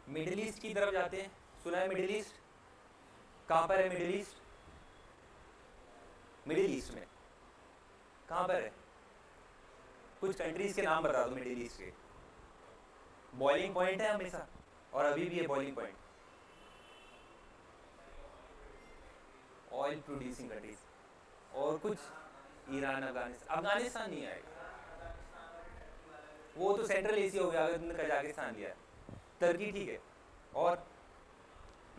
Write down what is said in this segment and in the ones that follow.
Middle east की तरफ जाते हैं। सुना है मिडिल ईस्ट? कहाँ पर है मिडिल ईस्ट? मिडिल ईस्ट में कहाँ पर है? कुछ कंट्रीज के नाम बता दो मिडिल ईस्ट के। बॉइलिंग पॉइंट है हमेशा और अभी भी है boiling point. Oil producing countries और कुछ ईरान, अफगानिस्तान नहीं आएगा, वो तो सेंट्रल एशिया हो गया। अगर तुमने कजाकिस्तान लिया, तुर्की ठीक है, और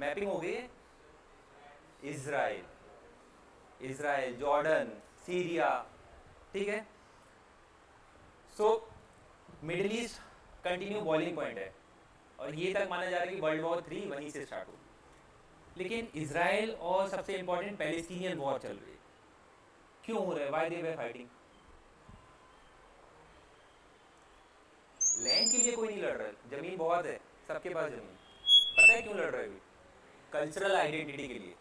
मैपिंग हो गई है। इजराइल, जॉर्डन, सीरिया, ठीक है। So middle east continue boiling point है और ये तक माना जा रहा है कि वर्ल्ड वॉर 3 वहीं से स्टार्ट हो। लेकिन इजराइल और सबसे इंपॉर्टेंट पैलेस्टीनियन वॉर चल रही है। क्यों हो रहा है? Why they were fighting? Land के लिए कोई नहीं लड़ रहा है, जमीन बहुत है सबके पास जमीन। पता है क्यों लड़ रहे हैं? कल्चरल आइडेंटिटी के लिए।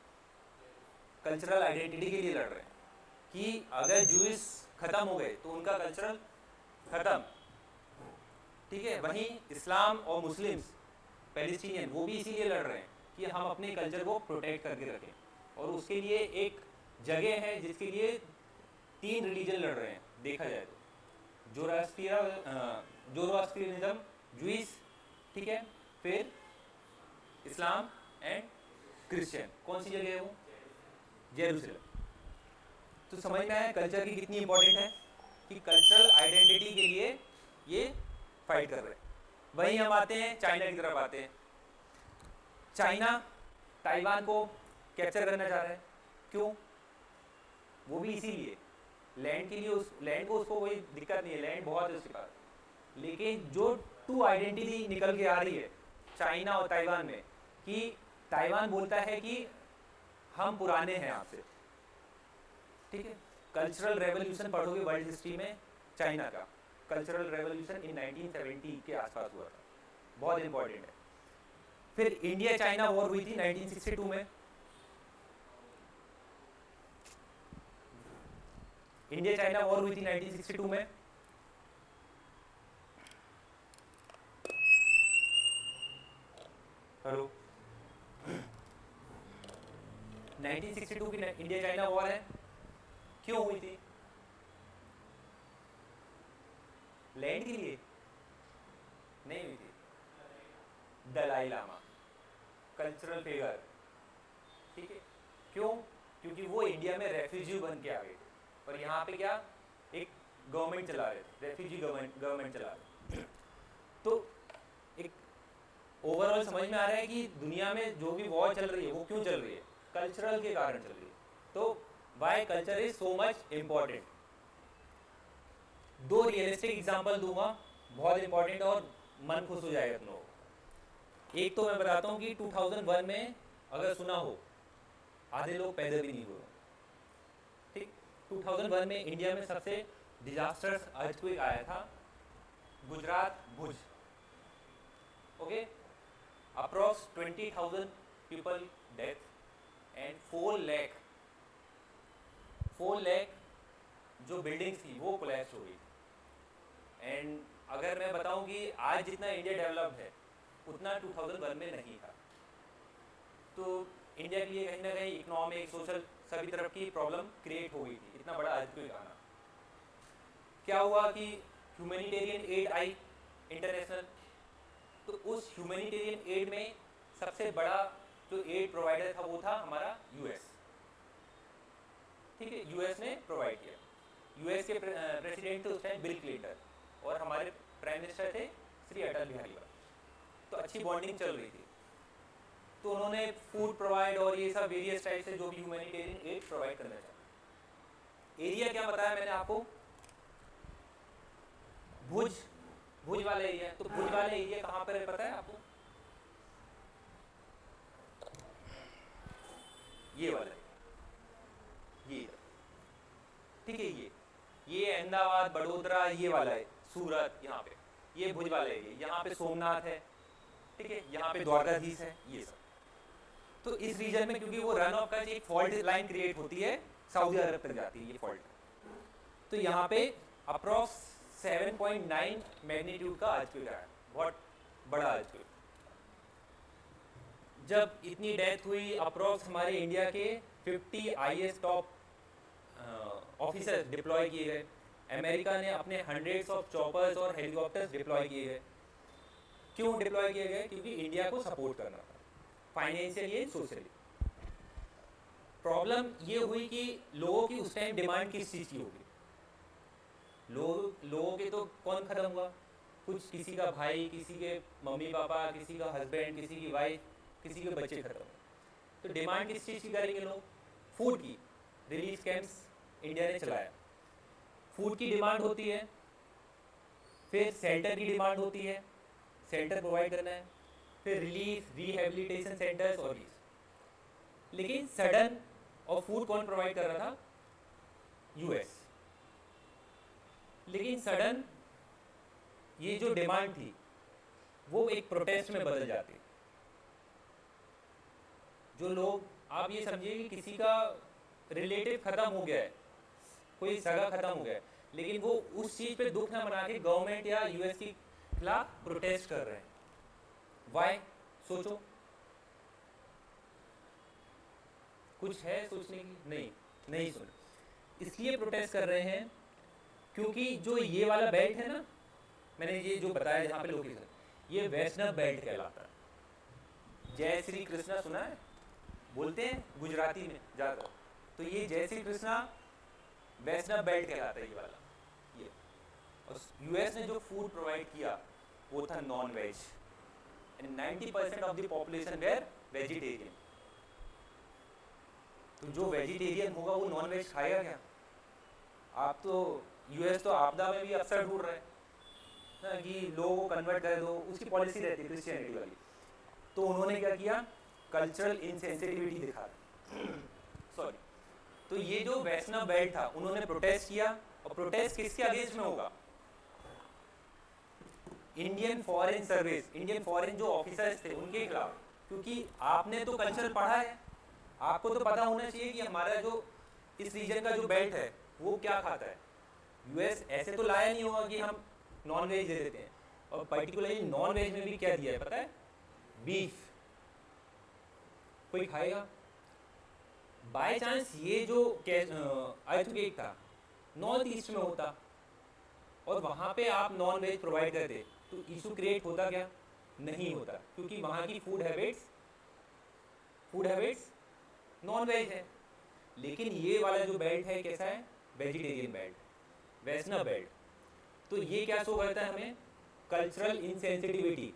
कल्चरल आइडेंटिटी के लिए लड़ रहे हैं कि अगर जूइस खत्म हो गए तो उनका कल्चरल खत्म, ठीक है। वहीं इस्लाम और मुस्लिम्स पैलेस्टीनियन वो भी इसीलिए लड़ रहे हैं कि हम अपने कल्चर को प्रोटेक्ट करके रखें, और उसके लिए एक जगह है जिसके लिए 3 रिलीजन लड़ रहे हैं देखा जाए तो। जोरोस्ट्रियनिज्म, जूइस, ठीक है, फिर इस्लाम एंड क्रिश्चियन। कौन सी जगह है वो? जेरूसलम। तो समझ में आया कल्चर की कितनी इंपॉर्टेंट है कि कल्चरल आइडेंटिटी के लिए ये फाइट कर रहे हैं। वहीं हम आते हैं चाइना की तरफ आते हैं। चाइना ताइवान को कैप्चर करना चाह रहा है। क्यों? वो भी इसीलिए लैंड के लिए, उस लैंड को उसको कोई दिक्कत नहीं है, लैंड बहुत है उसके पास। लेकिन जो 2 आइडेंटिटी निकल के आ रही है चाइना और ताइवान में, कि ताइवान बोलता है कि हम पुराने हैं आपसे, ठीक है। कल्चरल रेवोल्यूशन पढ़ोगे वर्ल्ड हिस्ट्री में, चाइना का कल्चरल रेवोल्यूशन इन 1970 के आसपास हुआ था, बहुत इंपॉर्टेंट है। फिर इंडिया चाइना वॉर हुई थी 1962 में। इंडिया चाइना वॉर हुई थी 1962 में। हेलो, 1962 की इंडिया चाइना वॉर है। क्यों हुई थी? लैंड के लिए नहीं हुई थी। दलाई लामा कल्चरल फिगर, ठीक है। क्यों? क्योंकि वो इंडिया में रेफ्यूजी बन के आ गए थे और यहाँ पे क्या एक गवर्नमेंट चला रहे थे, रेफ्यूजी गवर्नमेंट चला रहे थे। तो एक ओवरऑल समझ में आ रहा है कि दुनिया में जो भी वॉर चल रही है वो क्यों चल रही है? कल्चरल के कारण चल रही है। तो why culture is so much important. 2 realistic example दूंगा, बहुत इंपॉर्टेंट और मन खुश हो जाएगा तुम लोगों को। एक तो मैं बताता हूँ कि 2001 में, अगर सुना हो, आधे लोग पैदा भी नहीं हुए, ठीक। 2001 में इंडिया में सबसे डिजास्टर्स अर्थक्वेक आया था, Gujarat Bhuj, okay. Approx 20,000 people death and 4 lakh जो बिल्डिंग्स थी वो कोलैप्स हो गई। एंड अगर मैं बताऊं कि आज जितना इंडिया डेवलप्ड है उतना 2001 में नहीं था। तो इंडिया के लिए कहीं ना कहीं इकोनॉमिक, सोशल, सभी तरफ की प्रॉब्लम क्रिएट हो गई थी, इतना बड़ा अर्थक्वेक आना। क्या हुआ कि ह्यूमैनिटेरियन एड आई इंटरनेशनल। तो उस ह्यूमैनिटेरियन एड में सबसे बड़ा जो एड प्रोवाइडर था वो था हमारा यूएस, ठीक है। यूएस ने प्रोवाइड किया। यूएस के प्रेसिडेंट थे उस टाइम बिल क्लिंटन और हमारे प्राइम मिनिस्टर थे श्री अटल बिहारी वाजपेयी। तो अच्छी बॉन्डिंग चल रही थी। तो उन्होंने फूड प्रोवाइड और ये सब वेरियस टाइप से जो भी ह्यूमैनिटेरियन एड प्रोवाइड करना चाहते। एरिया क्या बताया मैंने आपको? भुज वाला एरिया। तो भुज वाला एरिया कहाँ पर है पता है आपको? ये वाला, ये, ठीक है। ये अहमदाबाद, बड़ोदरा, ये वाला है, सूरत, यहाँ पे ये भुज वाला एरिया। यहाँ पे सोमनाथ है, ठीक है। यहाँ पे द्वारकाधीश है, ये सब। तो इस रीजन में क्योंकि वो रन ऑफ का एक फॉल्ट लाइन क्रिएट होती है, सऊदी अरब तक जाती है ये फॉल्ट। तो यहाँ पे अप्रॉक्स 7.9 मैग्नीट्यूड का अर्थक्वेक आया, बहुत बड़ा अर्थक्वेक। जब इतनी डेथ हुई, अप्रॉक्स हमारे इंडिया के 50 IAS टॉप ऑफिसर्स डिप्लॉय किए गए। अमेरिका ने अपने हंड्रेड्स ऑफ चॉपर्स और हेलीकॉप्टर्स डिप्लॉय किए गए। क्यों डिप्लॉय किए गए? क्योंकि इंडिया को सपोर्ट करना था, फाइनेंशियली एंड सोशली। प्रॉब्लम ये हुई कि लोगों की उस टाइम डिमांड किस चीज़ की होगी? लोगों के तो कौन ख़त्म हुआ? कुछ किसी का भाई, किसी के मम्मी पापा, किसी का हस्बैंड, किसी की वाइफ, किसी के बच्चे ख़त्म हुए। तो डिमांड किस चीज़ की करेंगे लोग? फूड की। रिलीफ कैंप्स इंडिया ने चलाया। फूड की डिमांड होती है, फिर शेल्टर की डिमांड होती है, शेल्टर प्रोवाइड करना है, फिर रिलीफ, रिहेबिलिटेशन सेंटर्स और ये। लेकिन सडन और फूड कौन प्रोवाइड कर रहा था? US। लेकिन सडन ये जो डिमांड थी वो एक प्रोटेस्ट में बदल जाती। जो लोग, आप ये समझिए कि किसी का रिलेटिव खत्म हो गया है, कोई सगा खत्म हो गया है, लेकिन वो उस चीज़ पे दुख ना मना के गवर्नमेंट या US के खिलाफ प्रोटेस्ट कर रहे हैं। वाई? सोचो, कुछ है सोचने की? नहीं सुन। इसलिए प्रोटेस्ट कर रहे हैं क्योंकि जो ये वाला बेल्ट है ना, मैंने ये जो बताया जहाँ पे लोकेशन, ये वैष्णव बेल्ट कहलाता है। जय श्री कृष्णा सुना है? बोलते हैं गुजराती में ज़्यादा। तो ये जय श्री कृष्णा वैष्णव बेल्ट कहलाता है ये वाला। ये और US ने जो फूड प्रोवाइड किया वो था non veg, and 90% of the population were vegetarian. तो जो वेजिटेरियन होगा वो नॉन वेज खाएगा क्या? आप तो US तो आपदा में भी अवसर ढूंढ रहे हैं ना कि लोगों को कन्वर्ट कर दो, उसकी पॉलिसी रहती है क्रिश्चियनिटी वाली। तो उन्होंने क्या किया? कल्चरल इनसेंसिटिविटी दिखा सॉरी। तो ये जो वैष्णव बेल्ट था उन्होंने प्रोटेस्ट किया, और प्रोटेस्ट किसके अगेंस्ट में होगा? Indian foreign service, Indian foreign जो ऑफिसर्स थे उनके खिलाफ। क्योंकि आपने तो कल्चर पढ़ा है, आपको तो पता होना चाहिए कि हमारा जो इस रीजन का जो बेल्ट है वो क्या खाता है। US ऐसे तो लाया नहीं होगा कि हम नॉन वेज दे देते हैं, और पर्टिकुलरली नॉन वेज में भी क्या दिया है पता है? बीफ। कोई खाएगा? बाय चांस ये जो आयतु केक था नॉर्थ ईस्ट में होता और वहाँ पे आप नॉन वेज प्रोवाइड करते तो इशू क्रिएट होता क्या? नहीं होता, क्योंकि वहाँ की फूड हैबिट्स नॉन वेज है। लेकिन ये वाला जो बेल्ट है कैसा है? वेजिटेरियन बेल्ट, वैष्णव बेल्ट। तो ये क्या शो करता है हमें? Cultural insensitivity.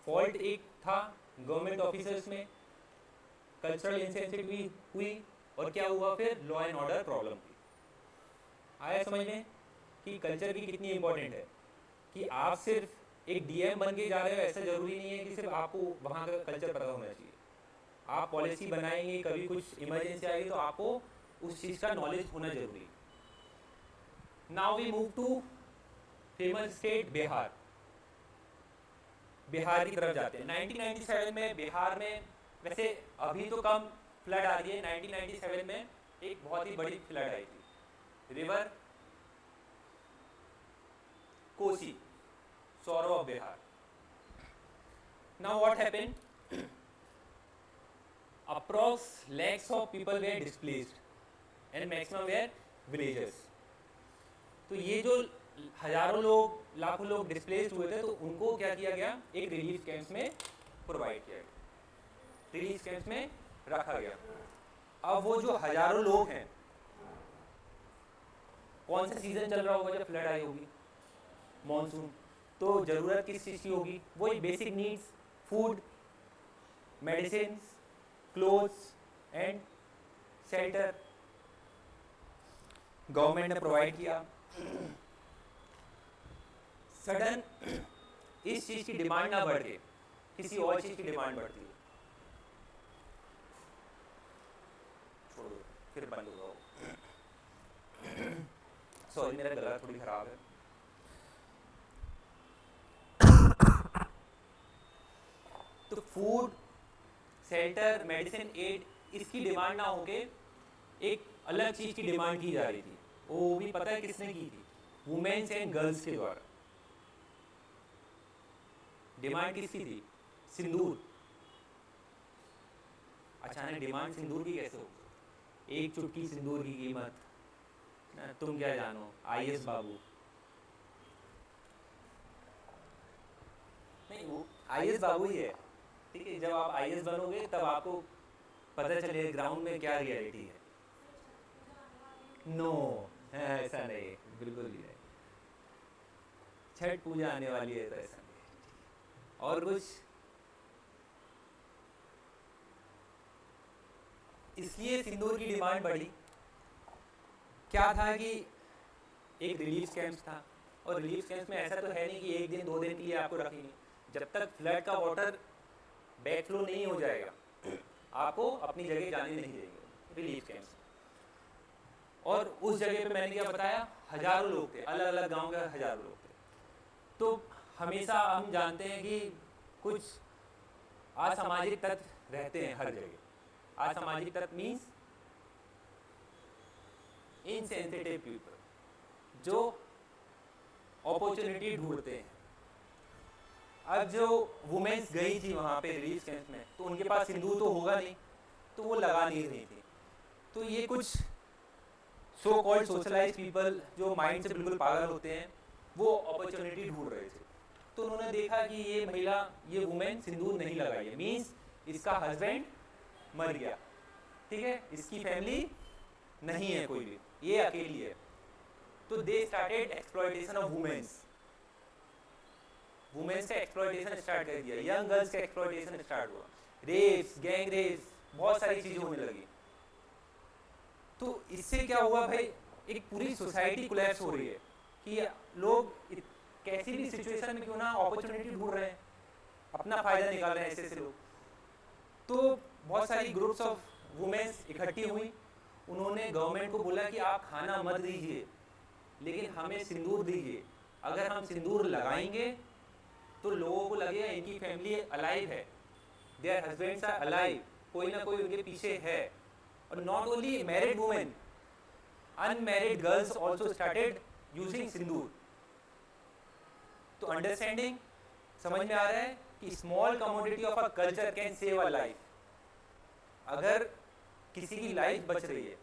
फॉल्ट एक था गवर्नमेंट ऑफिसर्स में, कल्चरल इंसेंसिटिविटी हुई, और क्या हुआ फिर? लॉ एंड ऑर्डर प्रॉब्लम हुई। आया समझ में कि कल्चर की कितनी इंपॉर्टेंट है? कि आप सिर्फ एक DM बन के जा रहे हो ऐसा जरूरी नहीं है कि सिर्फ आपको वहाँ का कल्चर पता होना चाहिए। आप पॉलिसी बनाएंगे, कभी कुछ इमरजेंसी आएगी तो आपको उस चीज़ का नॉलेज होना जरूरी है। Now we move to famous state Bihar. Bihar की तरफ जाते हैं। 1997 में बिहार में, वैसे अभी तो कम फ्लड आ रही है, 1997 में एक बहुत ही बड़ी फ्लड आई थी। River Kosi, sorrow of Bihar. Now what happened? Approx lakhs of people were displaced and maximum were villagers। तो ये जो हजारों लोग, लाखों लोग डिस्प्लेस्ड हुए थे तो उनको क्या किया गया? एक रिलीफ कैंप्स में प्रोवाइड किया गया, रिलीफ कैंप्स में रखा गया। अब वो जो हजारों लोग हैं, कौन सा सीजन चल रहा होगा जब फ्लड आई होगी? मॉनसून। तो ज़रूरत किस चीज़ की होगी? वही basic needs, food, medicine, clothes and shelter. Government ने प्रोवाइड किया। सडन इस चीज़ की डिमांड ना बढ़ के किसी और चीज़ की डिमांड बढ़ती है। छोड़ दो, फिर बंद हो जाओ। सॉरी, मेरा गला थोड़ी खराब है। तो फूड, शेल्टर, मेडिसिन, एड, इसकी डिमांड ना होके एक अलग चीज़ की डिमांड की जा रही थी। वो भी पता है किसने की थी? वुमेन्स एंड गर्ल्स के द्वारा। डिमांड किसकी थी? सिंदूर। अचानक डिमांड सिंदूर की कैसे हो? एक चुटकी सिंदूर की कीमत तुम क्या जानो, आईएएस बाबू। नहीं, वो आईएएस बाबू ही है, ठीक है। जब आप आईएएस बनोगे तब आपको पता चलेगा ग्राउंड में क्या रियलिटी है। नो, ऐसा नहीं, बिल्कुल भी नहीं। छठ पूजा आने वाली है तो ऐसा नहीं। और कुछ? इसलिए सिंदूर की डिमांड बढ़ी। क्या था कि एक रिलीफ कैंप्स था, और रिलीफ कैंप्स में ऐसा तो है नहीं कि एक दिन 2 दिन के लिए आपको रखेंगे। जब तक फ्लड का वाटर बैक फ्लो नहीं हो जाएगा आपको अपनी जगह जाने नहीं देंगे रिलीफ कैंप्स। और उस जगह पे मैंने क्या बताया, हजारों लोग थे, अलग अलग गांव के हजारों लोग थे। तो हमेशा हम जानते हैं कि कुछ असामाजिक तत्व रहते हैं हर जगह। असामाजिक तत्व मीन्स इनसेंसिटिव पीपल, जो अपॉर्चुनिटी ढूंढते हैं। अब जो वुमेन्स गई थी वहां पे रिलीफ कैंप में, तो उनके पास सिंदूर तो होगा नहीं, तो वो लगा नहीं रही थी। तो ये कुछ सो कॉल्ड सोशलाइज पीपल जो माइंड से बिल्कुल पागल होते हैं, वो अपॉर्चुनिटी ढूंढ रहे थे। तो उन्होंने देखा कि ये महिला, ये वुमेन सिंदूर नहीं लगाई है, मीन्स इसका हस्बैंड मर गया, ठीक है, इसकी फैमिली नहीं है कोई भी, ये अकेली है। तो they started exploitation of womens. Womens का एक्सप्लॉयटेशन स्टार्ट कर दिया, यंग गर्ल्स का एक्सप्लॉयटेशन स्टार्ट हुआ, रेप्स, गैंग रेप्स, बहुत सारी चीजें होने लगी। तो इससे क्या हुआ भाई, एक पूरी सोसाइटी कोलैप्स हो रही है कि लोग कैसी भी सिचुएशन में क्यों ना अपॉर्चुनिटी ढूंढ रहे हैं, अपना फायदा निकाल रहे हैं ऐसे लोग। तो बहुत सारी ग्रुप्स ऑफ वुमेन्स इकट्ठी हुई, उन्होंने गवर्नमेंट को बोला कि आप खाना मत दीजिए, लेकिन हमें सिंदूर दीजिए। अगर हम सिंदूर लगाएंगे तो लोगों को लगेगा इनकी फैमिली अलाइव है, देयर हस्बैंड्स आर अलाइव, कोई ना कोई उनके पीछे है। और not only married women, unmarried girls also started using sindoor. तो अंडरस्टैंडिंग समझ में आ रहा है कि small commodity of a culture can save a life. अगर किसी की लाइफ बच रही है,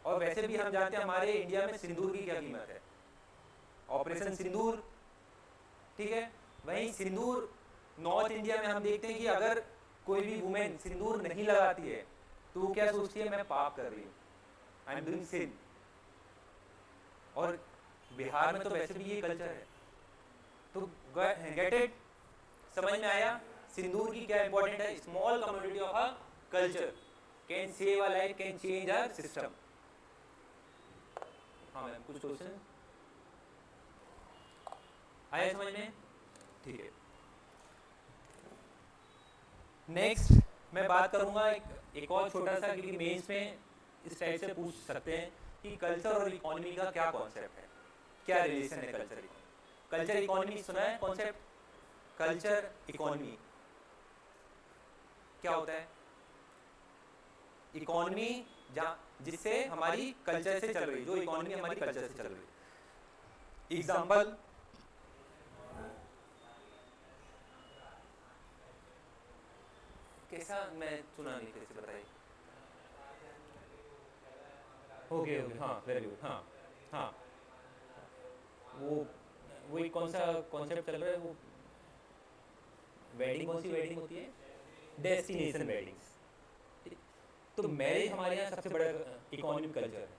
और वैसे भी हम जानते हैं हमारे इंडिया में सिंदूर की क्या कीमत है, ऑपरेशन सिंदूर, ठीक है। वहीं सिंदूर नॉर्थ इंडिया में हम देखते हैं कि अगर कोई भी वुमेन सिंदूर नहीं लगाती है तो वो क्या सोचती है, मैं पाप कर रही हूँ, आई एम डूइंग सिन। और बिहार में तो वैसे भी ये कल्चर है। तो गेट इट, समझ में आया सिंदूर की क्या इंपॉर्टेंट है। Small community of a culture can save a life, can change our system. हाँ मैम, कुछ क्वेश्चन आया समझ में? ठीक है। नेक्स्ट मैं बात करूंगा एक और छोटा सा, क्योंकि मेंस में इस टाइप से पूछ सकते हैं कि कल्चर और इकोनॉमी का क्या कॉन्सेप्ट है, क्या रिलेशन है कल्चर इकोनॉमी। कल्चर इकोनॉमी सुना है कॉन्सेप्ट? कल्चर इकोनॉमी क्या होता है? इकोनॉमी जिससे हमारी कल्चर से चल रही, जो इकोनॉमी हमारी कल्चर से चल रही। एग्जांपल, कैसा, मैं सुना नहीं, कैसे बताइए। ओके ओके, हाँ वेरी गुड, हाँ हाँ। वो एक कौन सा कॉन्सेप्ट चल रहा है, वो वेडिंग, कौन सी वेडिंग होती है? Destination weddings. तो मैरिज हमारे यहाँ सबसे बड़ा इकोनॉमिक कल्चर है।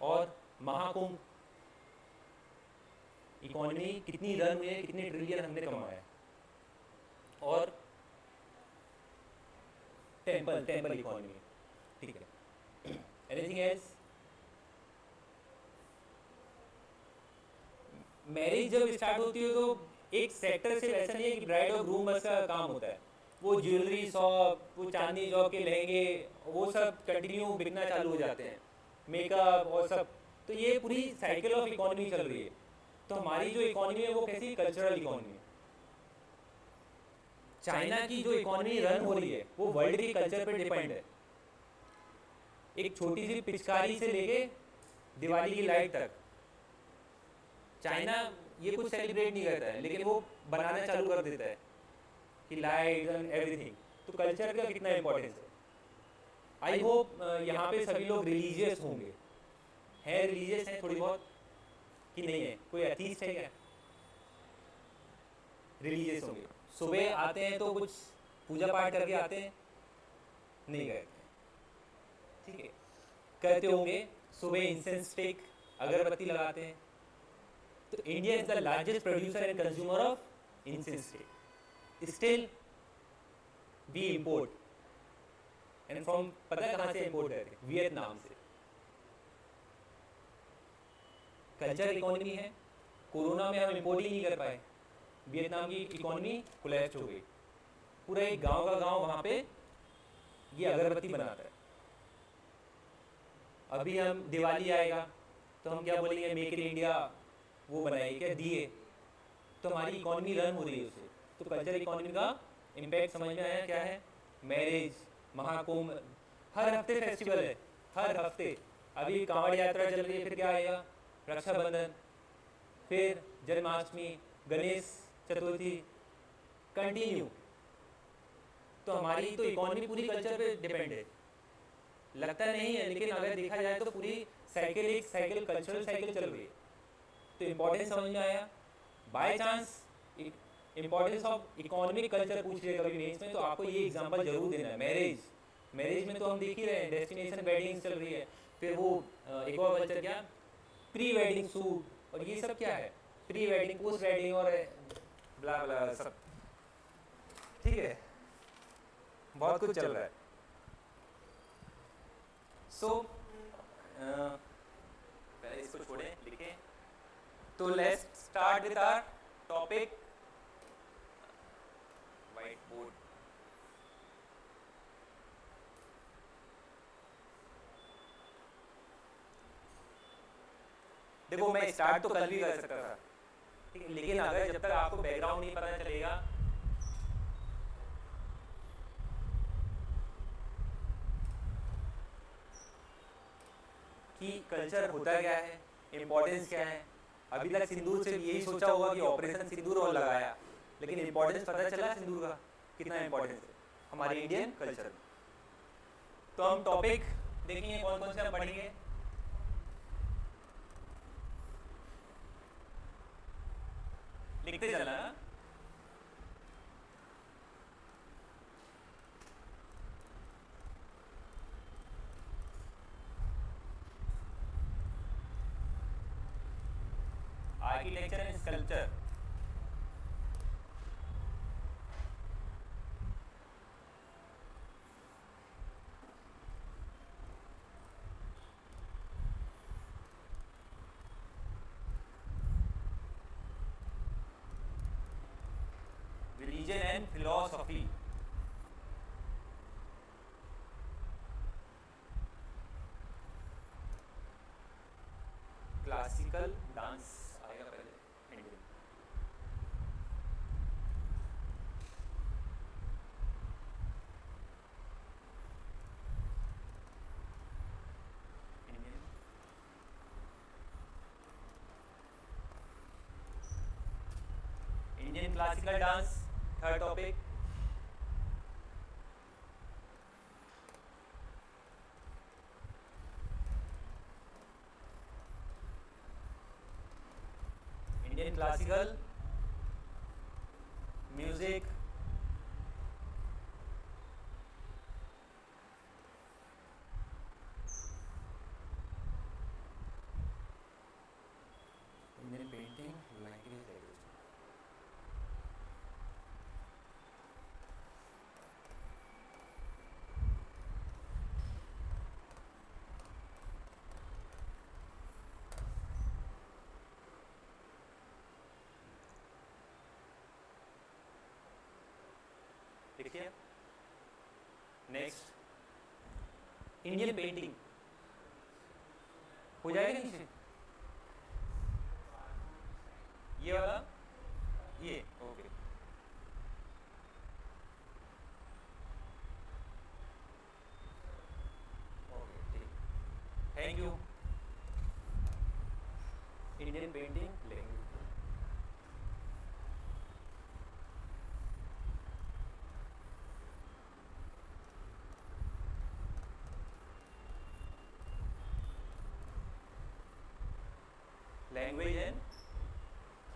और महाकुंभ, इकोनॉमी कितनी रन हुई है, कितने ट्रिलियन हमने कमाया है। और टेम्पल इकोनॉमी, ठीक है। Anything else? मैरिज जब स्टार्ट होती है तो एक सेक्टर से वैसा नहीं है कि ब्राइड और ग्रूम बस का काम होता है, वो ज्वेलरी शॉप, वो चांदी चौक के लहंगे, वो सब कंटिन्यू बिकना चालू हो जाते हैं, मेकअप और सब। तो ये पूरी साइकिल ऑफ इकोनॉमी चल रही है। तो हमारी जो इकोनॉमी है वो कैसी कल्चरल इकोनॉमी है। चाइना की जो इकोनॉमी रन हो रही है वो वर्ल्ड के कल्चर पर डिपेंड है। एक छोटी सी पिचकारी से लेके दिवाली की लाइट तक, चाइना ये कुछ सेलिब्रेट नहीं करता है, लेकिन वो बनाना चालू कर देता है कि लाइट एंड एवरीथिंग। तो कल्चर का कितना इंपॉर्टेंस है। आई होप यहाँ पे सभी लोग रिलीजियस होंगे, है रिलीजियस है थोड़ी बहुत कि नहीं है? कोई एथीस्ट है क्या? रिलीजियस होंगे। सुबह आते हैं तो कुछ पूजा पाठ करके आते हैं? नहीं करते, ठीक है। करते होंगे, सुबह इंसेंस स्टिक अगरबत्ती लगाते हैं। तो India is the largest producer and consumer of incense stick. Still we import, and from पता है कहाँ से इंपोर्ट करते हैं? वियतनाम से। कल्चर इकोनॉमी है, कोरोना में हम इंपोर्ट ही नहीं कर पाए, वियतनाम की इकोनॉमी कोलैप्स हो गई। पूरा एक गांव का गांव वहाँ पे ये अगरबत्ती बनाता है। अभी हम दिवाली आएगा तो हम क्या बोलेंगे? मेक इन इंडिया वो बनाएंगे क्या? दिए। तो हमारी इकोनॉमी रन हो रही है उससे। तो कल्चर इकोनॉमी का इम्पैक्ट समझ में आया क्या है? मैरिज, महाकुंभ, हर हफ्ते फेस्टिवल है, हर हफ्ते। अभी कांवड़ यात्रा चल रही है, फिर क्या आएगा? रक्षाबंधन, फिर जन्माष्टमी, गणेश चतुर्थी, कंटिन्यू। तो हमारी तो इकोनॉमी पूरी कल्चर पे डिपेंड है। लगता नहीं है, लेकिन अगर देखा जाए तो पूरी साइकिल, एक साइकिल, कल्चरल साइकिल चल रही है। तो इम्पोर्टेंस समझ में आया। By chance importance of economic culture पूछ रहे कभी मेंस में, तो आपको ये एग्जांपल जरूर देना है। मैरिज में तो हम देख ही रहे हैं, डेस्टिनेशन वेडिंग्स चल रही है। फिर वो एक और कल्चर क्या, प्री वेडिंग सूट, और ये सब क्या है? प्री वेडिंग, पोस्ट वेडिंग और ब्ला ब्ला सब, ठीक है। बहुत कुछ चल रहा है। सो पहले इसको छोड़ें, लिखें। तो let's start with our topic, white board. देखो मैं स्टार्ट तो कल भी कर सकता था, ठीक है, लेकिन अगर जब तक आपको बैकग्राउंड नहीं पता चलेगा कि कल्चर होता क्या है, इम्पोर्टेंस क्या है। अभी तक सिंदूर से यही सोचा होगा कि ऑपरेशन सिंदूर और लगाया, लेकिन इम्पोर्टेंस पता चला सिंदूर का कितना इम्पोर्टेंस है हमारे इंडियन कल्चर में। तो हम टॉपिक देखेंगे कौन कौन से हम पढ़ेंगे। लिखते चलना। Architecture and sculpture, religion and philosophy, classical dance आएगा पहले, Indian, Indian classical dance, third topic. Indian classical music, Indian painting, language, देखिए। नेक्स्ट इंडियन पेंटिंग हो जाएगा नीचे, ये वाला, ये ओके। ओके ठीक, thank you. Indian painting language, language and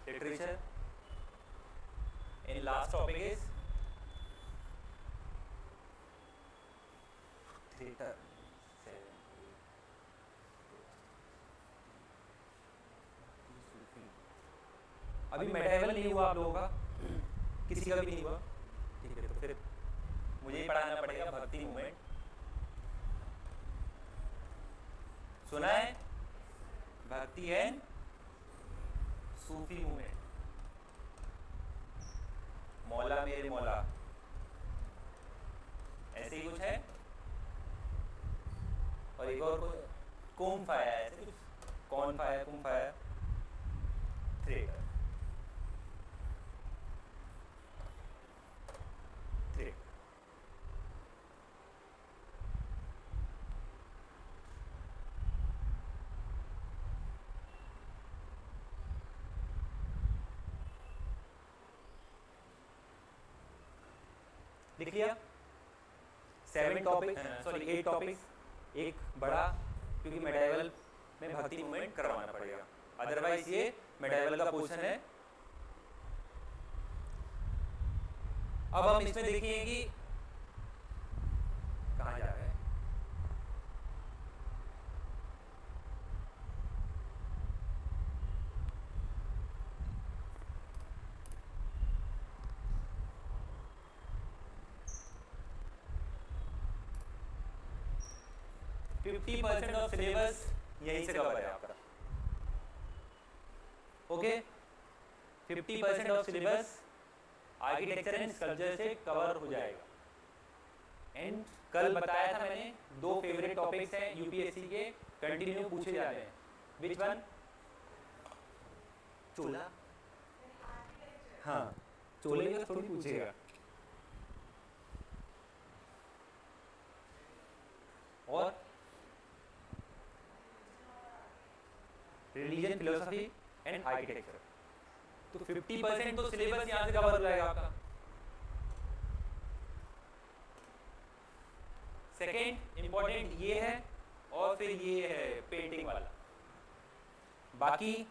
literature. And last topic is theater. अभी मेडाइवल नहीं हुआ आप लोगों का, किसी का भी नहीं हुआ, ठीक है, तो फिर मुझे ही पढ़ाना पड़ेगा भक्ति मूवमेंट। सुना है भक्ति एंड सूफी मूवमेंट, मौला मेरे मौला, ऐसे ही कुछ है। और एक और कुम फाया, ऐसे कुछ, कौन फाया, कुम फाया, थ्रेटर, लिख लिया। 7 टॉपिक, सॉरी 8 टॉपिक्स, एक बड़ा, क्योंकि मेडाइवल में भक्ति मूवमेंट करवाना पड़ेगा, अदरवाइज ये मेडाइवल का पोर्शन है। अब हम इसमें देखेंगे कि कहाँ जा रहे हैं। फिफ्टी 50% ऑफ सिलेबस यहीं से कवर है आपका, okay. 50% of syllabus architecture and sculpture से कवर हो जाएगा। एंड कल बताया था मैंने 2 फेवरेट टॉपिक्स हैं यूपीएससी के, कंटिन्यू पूछे जा रहे हैं। Which one? चोला, हाँ चोले का थोड़ी पूछेगा, और रिलीजन, फिलोसफी एंड आर्किटेक्चर। तो 50% तो सिलेबस यहाँ से कवर हो जाएगा आपका। सेकेंड इंपॉर्टेंट ये है, और फिर ये है पेंटिंग वाला। बाकी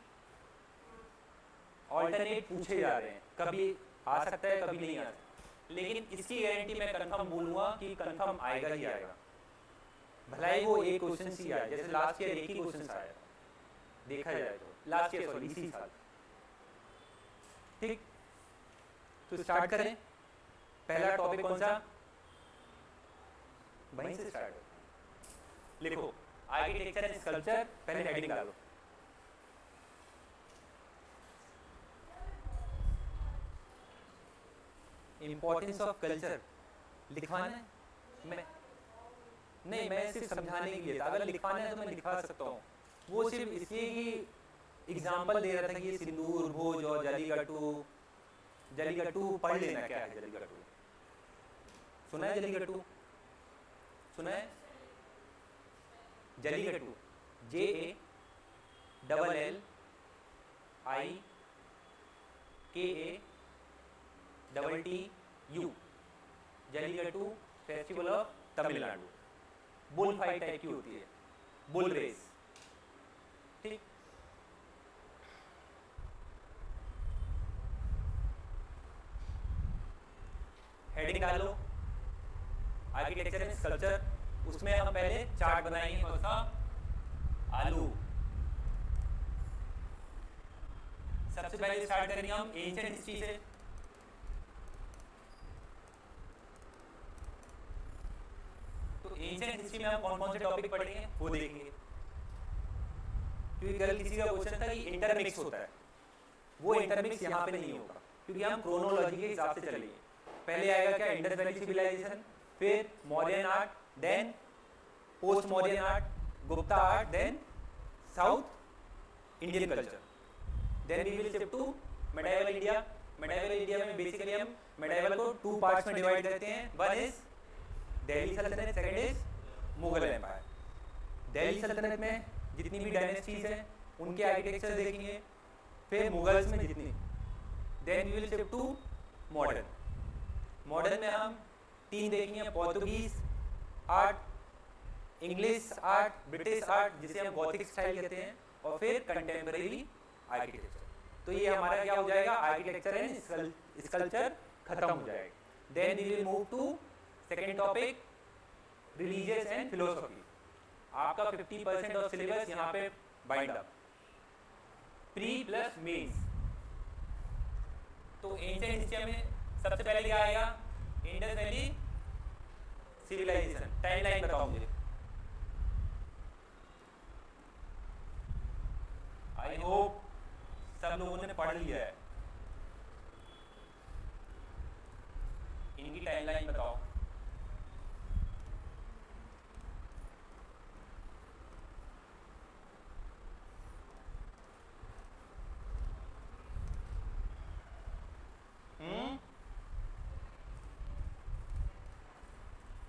ऑल्टरनेट पूछे जा रहे हैं, कभी आ सकता है कभी नहीं आ सकता, लेकिन इसकी गारंटी मैं कंफर्म बोलूँगा कि कंफर्म आएगा ही आएगा। भला ही वो एक क्वेश्चन ही आया, जैसे लास्ट ईयर एक ही क्वेश्चन आया देखा जाए तो, लास्ट ईयर सॉरी इसी साल, ठीक। तो स्टार्ट करें। पहला टॉपिक कौन सा? वहीं से स्टार्ट हो। लिखो आर्किटेक्चर एंड स्कल्पचर, पहले हेडिंग डालो। इंपॉर्टेंस ऑफ कल्चर लिखवाना है? मैं सिर्फ समझाने के लिए था, अगर लिखवाना है तो मैं लिखवा सकता हूँ। वो सिर्फ इसलिए कि एग्जाम्पल दे रहा था कि सिंदूर, भोज और जलीकट्टू पढ़ लेना क्या है। जलीकट्टू सुना है? जलीकट्टू सुना है? Jallikattu JALLIKATTU, Jallikattu festival of Tamil Nadu. Bull fight type की होती है, बुल रेस, ठीक। हेडिंग डालो आर्किटेक्चर एंड स्कल्पचर, उसमें हम पहले चार्ट बनाएंगे। कौन सा? आलू। सबसे पहले स्टार्ट करेंगे हम एंशिएंट हिस्ट्री से। तो एंशिएंट हिस्ट्री में हम कौन कौन से टॉपिक पढ़ेंगे वो देखेंगे, क्योंकि कल किसी का क्वेश्चन था कि इंटरमिक्स होता है, वो इंटरमिक्स यहाँ पे नहीं होगा, क्योंकि हम क्रोनोलॉजी के हिसाब से चलेंगे। पहले आएगा क्या? इंडस वैली सिविलाइजेशन, फिर Mauryan art, then post Mauryan art, Gupta art, then south Indian culture, then we will shift to medieval India. Medieval India में बेसिकली हम मेडाइवल को 2 पार्ट्स में डिवाइड करते हैं। वन इज दिल्ली सल्तनत, second is Mughal empire. Delhi सल्तनत में जितनी भी डायनेस्टीज हैं उनके आर्किटेक्चर देखेंगे, फिर मुगल्स में जितनी, then we will shift to modern. Modern में हम 3 देखेंगे, Portuguese art, English art, British art जिसे हम गॉथिक स्टाइल कहते हैं, और फिर कंटेम्परेरी आर्किटेक्चर। तो ये हमारा क्या हो जाएगा, आर्किटेक्चर एंड स्कल्पचर खत्म हो जाएगा। Then we will move to second topic, religious and philosophy. आपका 50% ऑफ सिलेबस यहाँ पे bind up. Pre plus mains. तो एंशिएंट हिस्ट्री में सबसे पहले क्या आएगा, इंडस वैली सिविलाइजेशन। टाइमलाइन बताओ मुझे। आई होप सब लोगों ने पढ़ लिया है। इनकी टाइमलाइन बताओ।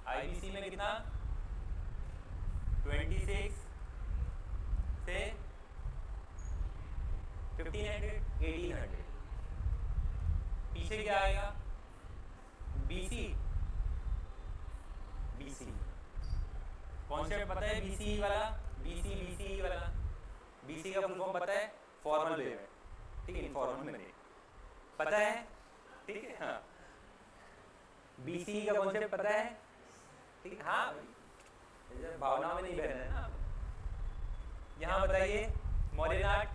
आईबीसी में कितना, 26 से 1500 1800। पीछे क्या आएगा, बीसी। बीसी कॉन्सेप्ट पता है, बीसी वाला, बीसी वाला। बीसी का फुल फॉर्म पता है, फॉर्मल वे में, ठीक है, इनफॉर्मल में नहीं पता है, ठीक है। हाँ, बीसी का कॉन्सेप्ट पता है, ठीक। हाँ, भावना में नहीं बहना है ना। यहाँ बताइए, मॉडर्न आर्ट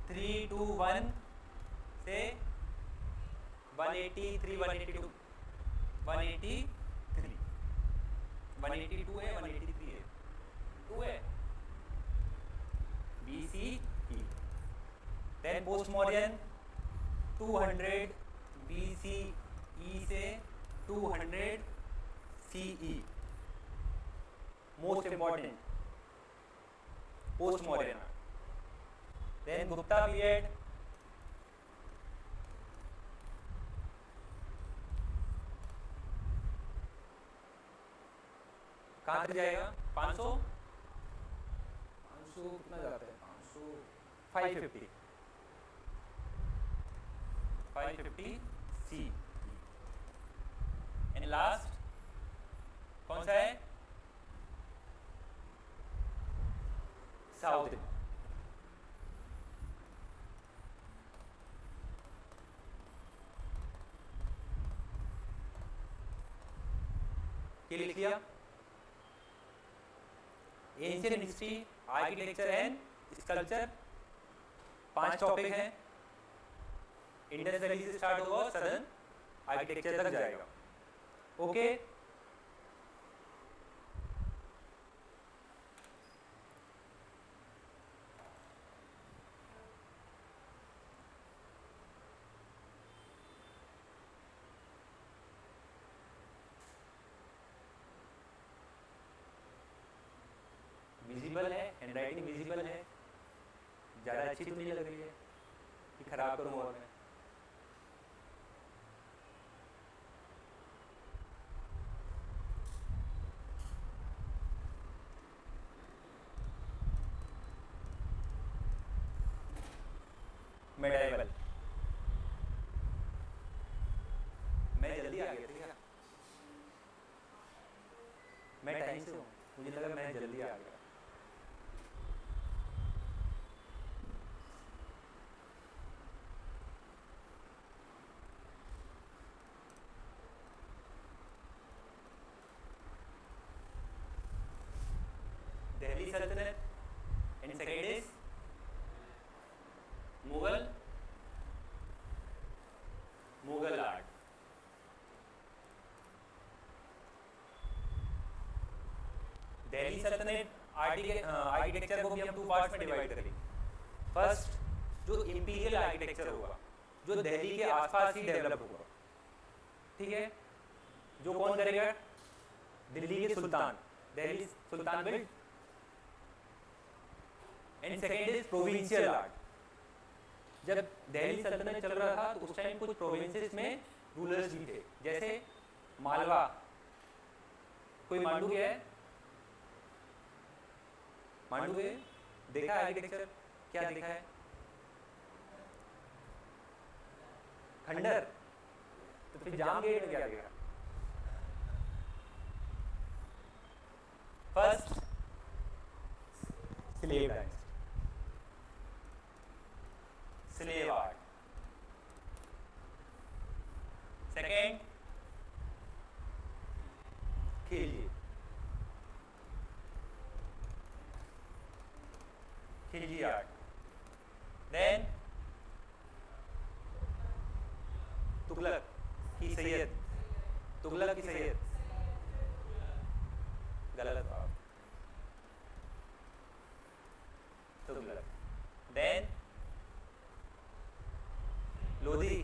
321 से 183 182 183 182 है, 183 है, 2 है BCE। Then post modern 200 BCE से 200 CE। Most important post modern. Then Gupta period कहाँ तक जाएगा, 500 कितना जाता है, 500 550 C। एंड लास्ट कौन सा है, साउथ। ये लिख लिया। Ancient history, architecture and sculpture 5 topic हैं। इंडस वैली से स्टार्ट होगा, सदर्न आर्किटेक्चर तक जाएगा। ओके, विजिबल है, हैंडराइटिंग विजिबल है, ज़्यादा अच्छी तो नहीं लग रही है कि खराब करूँ और मेडाइवल। मैं जल्दी आ गया था क्या, मैं टाइम से हूँ, मुझे लगा मैं जल्दी आ गया। दिल्ली सल्तनत and second is Mughal art. Delhi सल्तनत आर्किटेक्चर को भी हम 2 पार्ट्स में डिवाइड करेंगे। फर्स्ट, जो इंपीरियल आर्किटेक्चर होगा, जो दिल्ली के आसपास ही डेवलप होगा, ठीक है, जो कौन करेगा, दिल्ली के सुल्तान, दिल्ली सुल्तान build. And second is provincial art. जब दिल्ली सल्तनत चल रहा था तो उस टाइम कुछ प्रोविंसेस में रूलर्स भी थे, जैसे मालवा। कोई मांडू गया है, मांडू गए, देखा आर्किटेक्चर, क्या देखा है, खंडर। तो फिर जाम गेट में क्या देखा, first slave dynasty. Second Khilji, Khilji art, then Tughlaq की सैयद, तुगलक की सैयद, गलत बात, तुगलक, देन लोधी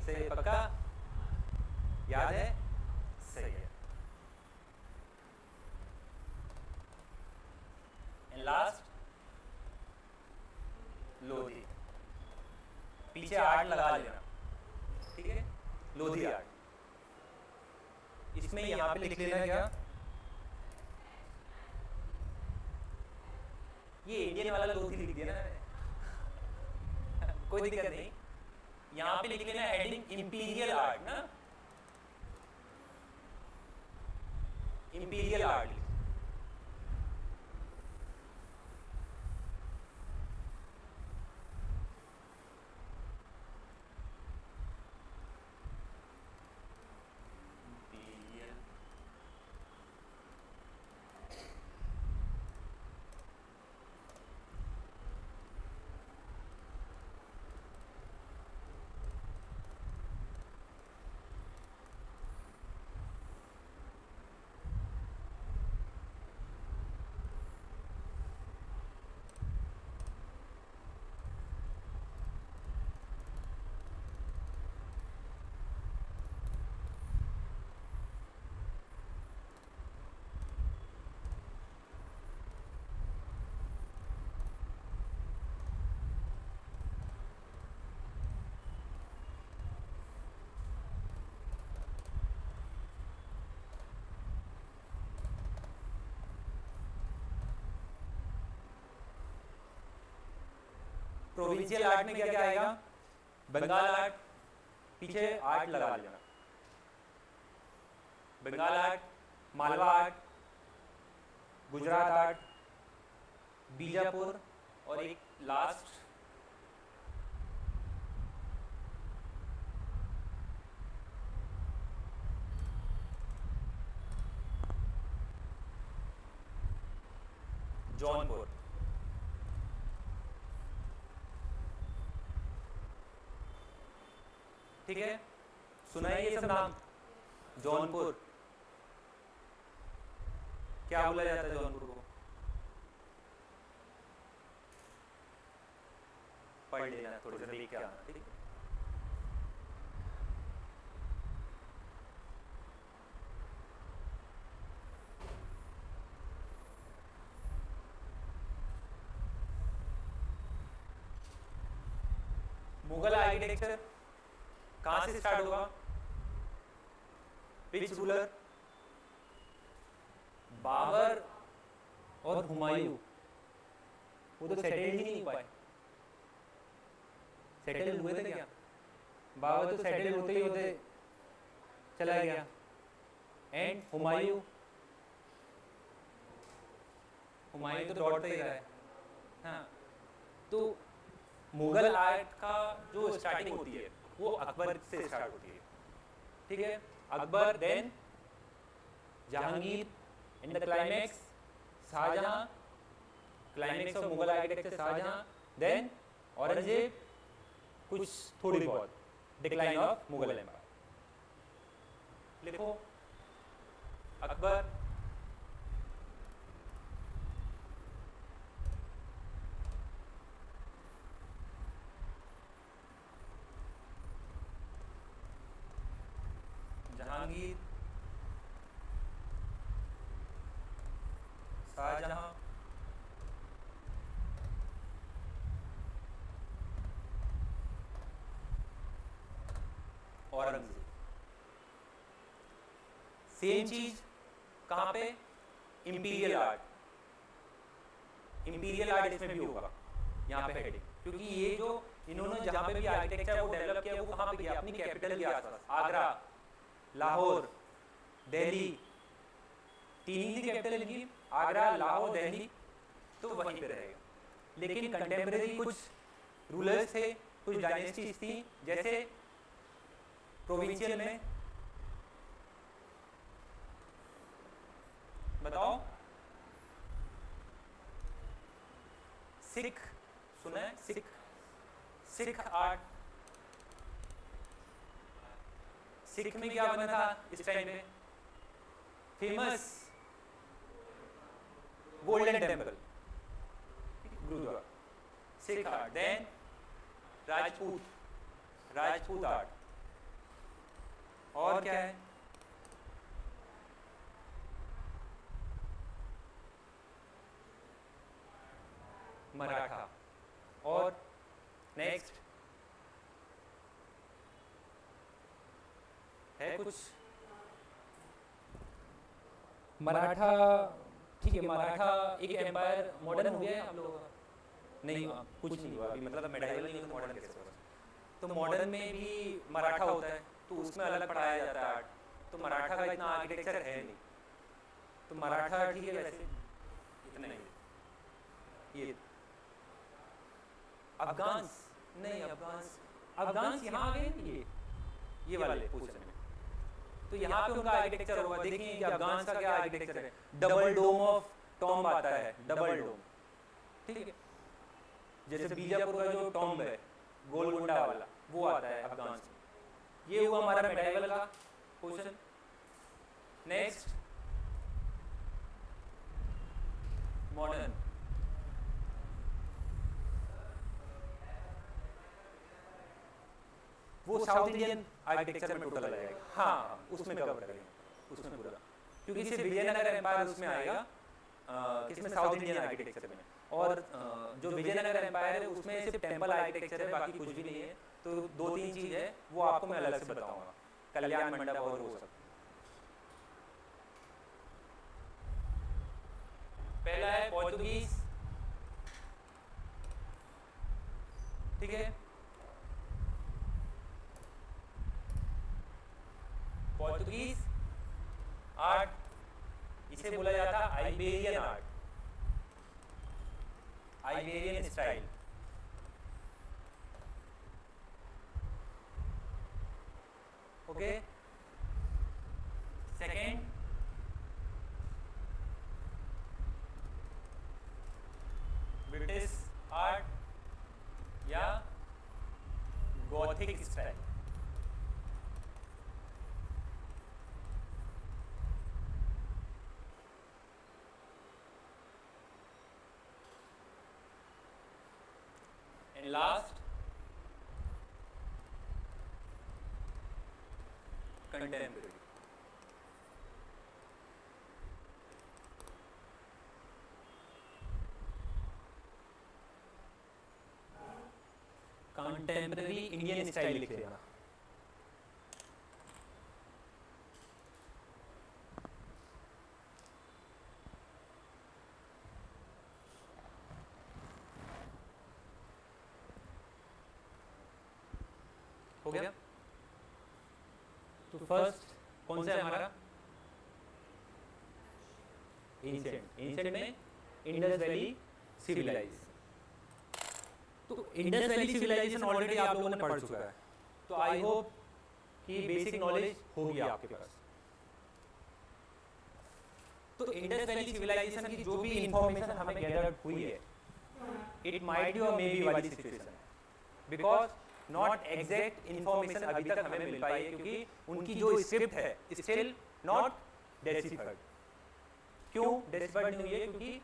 से पक्का याद है, सैयद, एंड लास्ट लोधी, पीछे आर्ट लगा लेना, ठीक है, लोधी आर्ट, इसमें यहां पे लिख लेना क्या, ये इंडियन वाला लोधी लिख दिया ना मैंने, कोई दिक्कत नहीं, यहां पे लिख लेना हेडिंग इंपीरियल आर्ट ना, इंपीरियल आर्ट, प्रोविंशियल आर्ट में क्या क्या आएगा, बंगाल आर्ट, पीछे आर्ट लगा लेना, Bengal art, Malwa art, Gujarat art, Bijapur, और एक लास्ट जौनपुर, ठीक है, सुना है ये सब नाम, जौनपुर, क्या बोला जाता है जौनपुर को, पढ़ लेना, थोड़ी सा देख के आना, ठीक है, मुगल आर्किटेक्चर कहां से स्टार्ट होगा, विच रूलर, बाबर और हुमायूं, वो तो सेटल ही नहीं हुआ है, सेटल हुए थे क्या, बाबर तो सेटल होते ही होते चला गया, एंड हुमायूं, हुमायूं तो दौड़ता ही रहा है, हाँ, तो मुगल आर्ट का जो स्टार्टिंग होती है वो अकबर से स्टार्ट होती है, ठीक है, Akbar, then Jahangir, in the climax Shahjahan, climax of Mughal architecture Shahjahan, then Aurangzeb, कुछ थोड़ी बहुत डिक्लाइन ऑफ मुगल एम्पायर, लिखो अकबर, जहांगीर, शाहजहां, औरंगजेब, सेम चीज कहां पे, इंपीरियल आर्ट, इंपीरियल आर्ट इसमें भी होगा, यहाँ पे हेडिंग, क्योंकि ये जो इन्होंने जहां पे भी आर्किटेक्चर वो डेवलप किया वो कहां पे किया, अपनी कैपिटल के आसपास, आगरा, लाहौर, दिल्ली, तीन ही कैपिटल इनकी, आगरा, लाहौर, दिल्ली, तो वहीं पे रहेगा, लेकिन कंटेम्परेरी कुछ रूलर्स थे, कुछ डायनेस्टीज थी, जैसे प्रोविंशियल में बताओ। सिख सुना है? सिख, सिख आर्ट। सिख में क्या बना था इस टाइम पे? Famous golden temple, gurdwara, Sikh art. Then Rajput, Rajput art. और क्या है? मराठा। और नेक्स्ट है कुछ? मराठा, ठीक है, मराठा एक एम्पायर मॉडर्न हो गया है आप लोगों का? नहीं, कुछ नहीं हुआ अभी, मतलब मेडाइवल नहीं है तो मॉडर्न कैसे होगा? तो मॉडर्न में भी मराठा होता है, तो उसमें अलग पढ़ाया जाता है आर्ट। तो मराठा का इतना आर्किटेक्चर है नहीं, तो मराठा ठीक है वैसे इतना ही। ये अफगान्स, नहीं अफगान्स, अफगान्स यहाँ आ गए ये वाले पोजीशन में, तो यहाँ पे उनका आर्किटेक्चर होगा। देखिए कि अफगान्स का क्या आर्किटेक्चर है, डबल डोम ऑफ टॉम्ब आता है, डबल डोम, ठीक है। जैसे बीजापुर का जो टॉम्ब है गोलकुंडा वाला, वो आता है अफगान्स में। ये हुआ हमारा मेडाइवल का पोजीशन। नेक्स्ट मॉडर्न, वो साउथ इंडियन आर्किटेक्चर में टोटल आ जाएगा। हाँ, उसमें कवर करेंगे, उसमें पूरा, क्योंकि सिर्फ विजयनगर एम्पायर उसमें आएगा, किसमें? साउथ इंडियन आर्किटेक्चर में। और जो विजयनगर एम्पायर है उसमें सिर्फ टेम्पल आर्किटेक्चर है, बाकी कुछ भी नहीं है। तो 2-3 चीज़ है वो आपको मैं अलग से बताऊंगा, कल्याण मंडप और वो सब। पहला है पोर्तुगीज, ठीक है। पोर्तुगीज आर्ट, इसे बोला जाता है Iberian art, Iberian style. Okay. Second British art या gothic style. And last contemporary. Contemporary Indian style लिख लेना। हो गया? तो फर्स्ट कौन सा है हमारा? एंशिएंट। एंशिएंट में इंडस वैली सिविलाइजेशन। तो इंडस वैली सिविलाइजेशन ऑलरेडी आप लोगों ने पढ़ चुका है, तो आई होप कि बेसिक नॉलेज होगी आपके पास। तो इंडस वैली सिविलाइजेशन की जो भी इंफॉर्मेशन हमें गैदर हुई है, इट माइट बी और मे बी वाली situation, because not exact information अभी तक हमें मिल पाई है, क्योंकि उनकी जो स्क्रिप्ट है स्टिल नॉट डेसिफर्ड। क्यों डेसिफर्ड नहीं हुई है? क्योंकि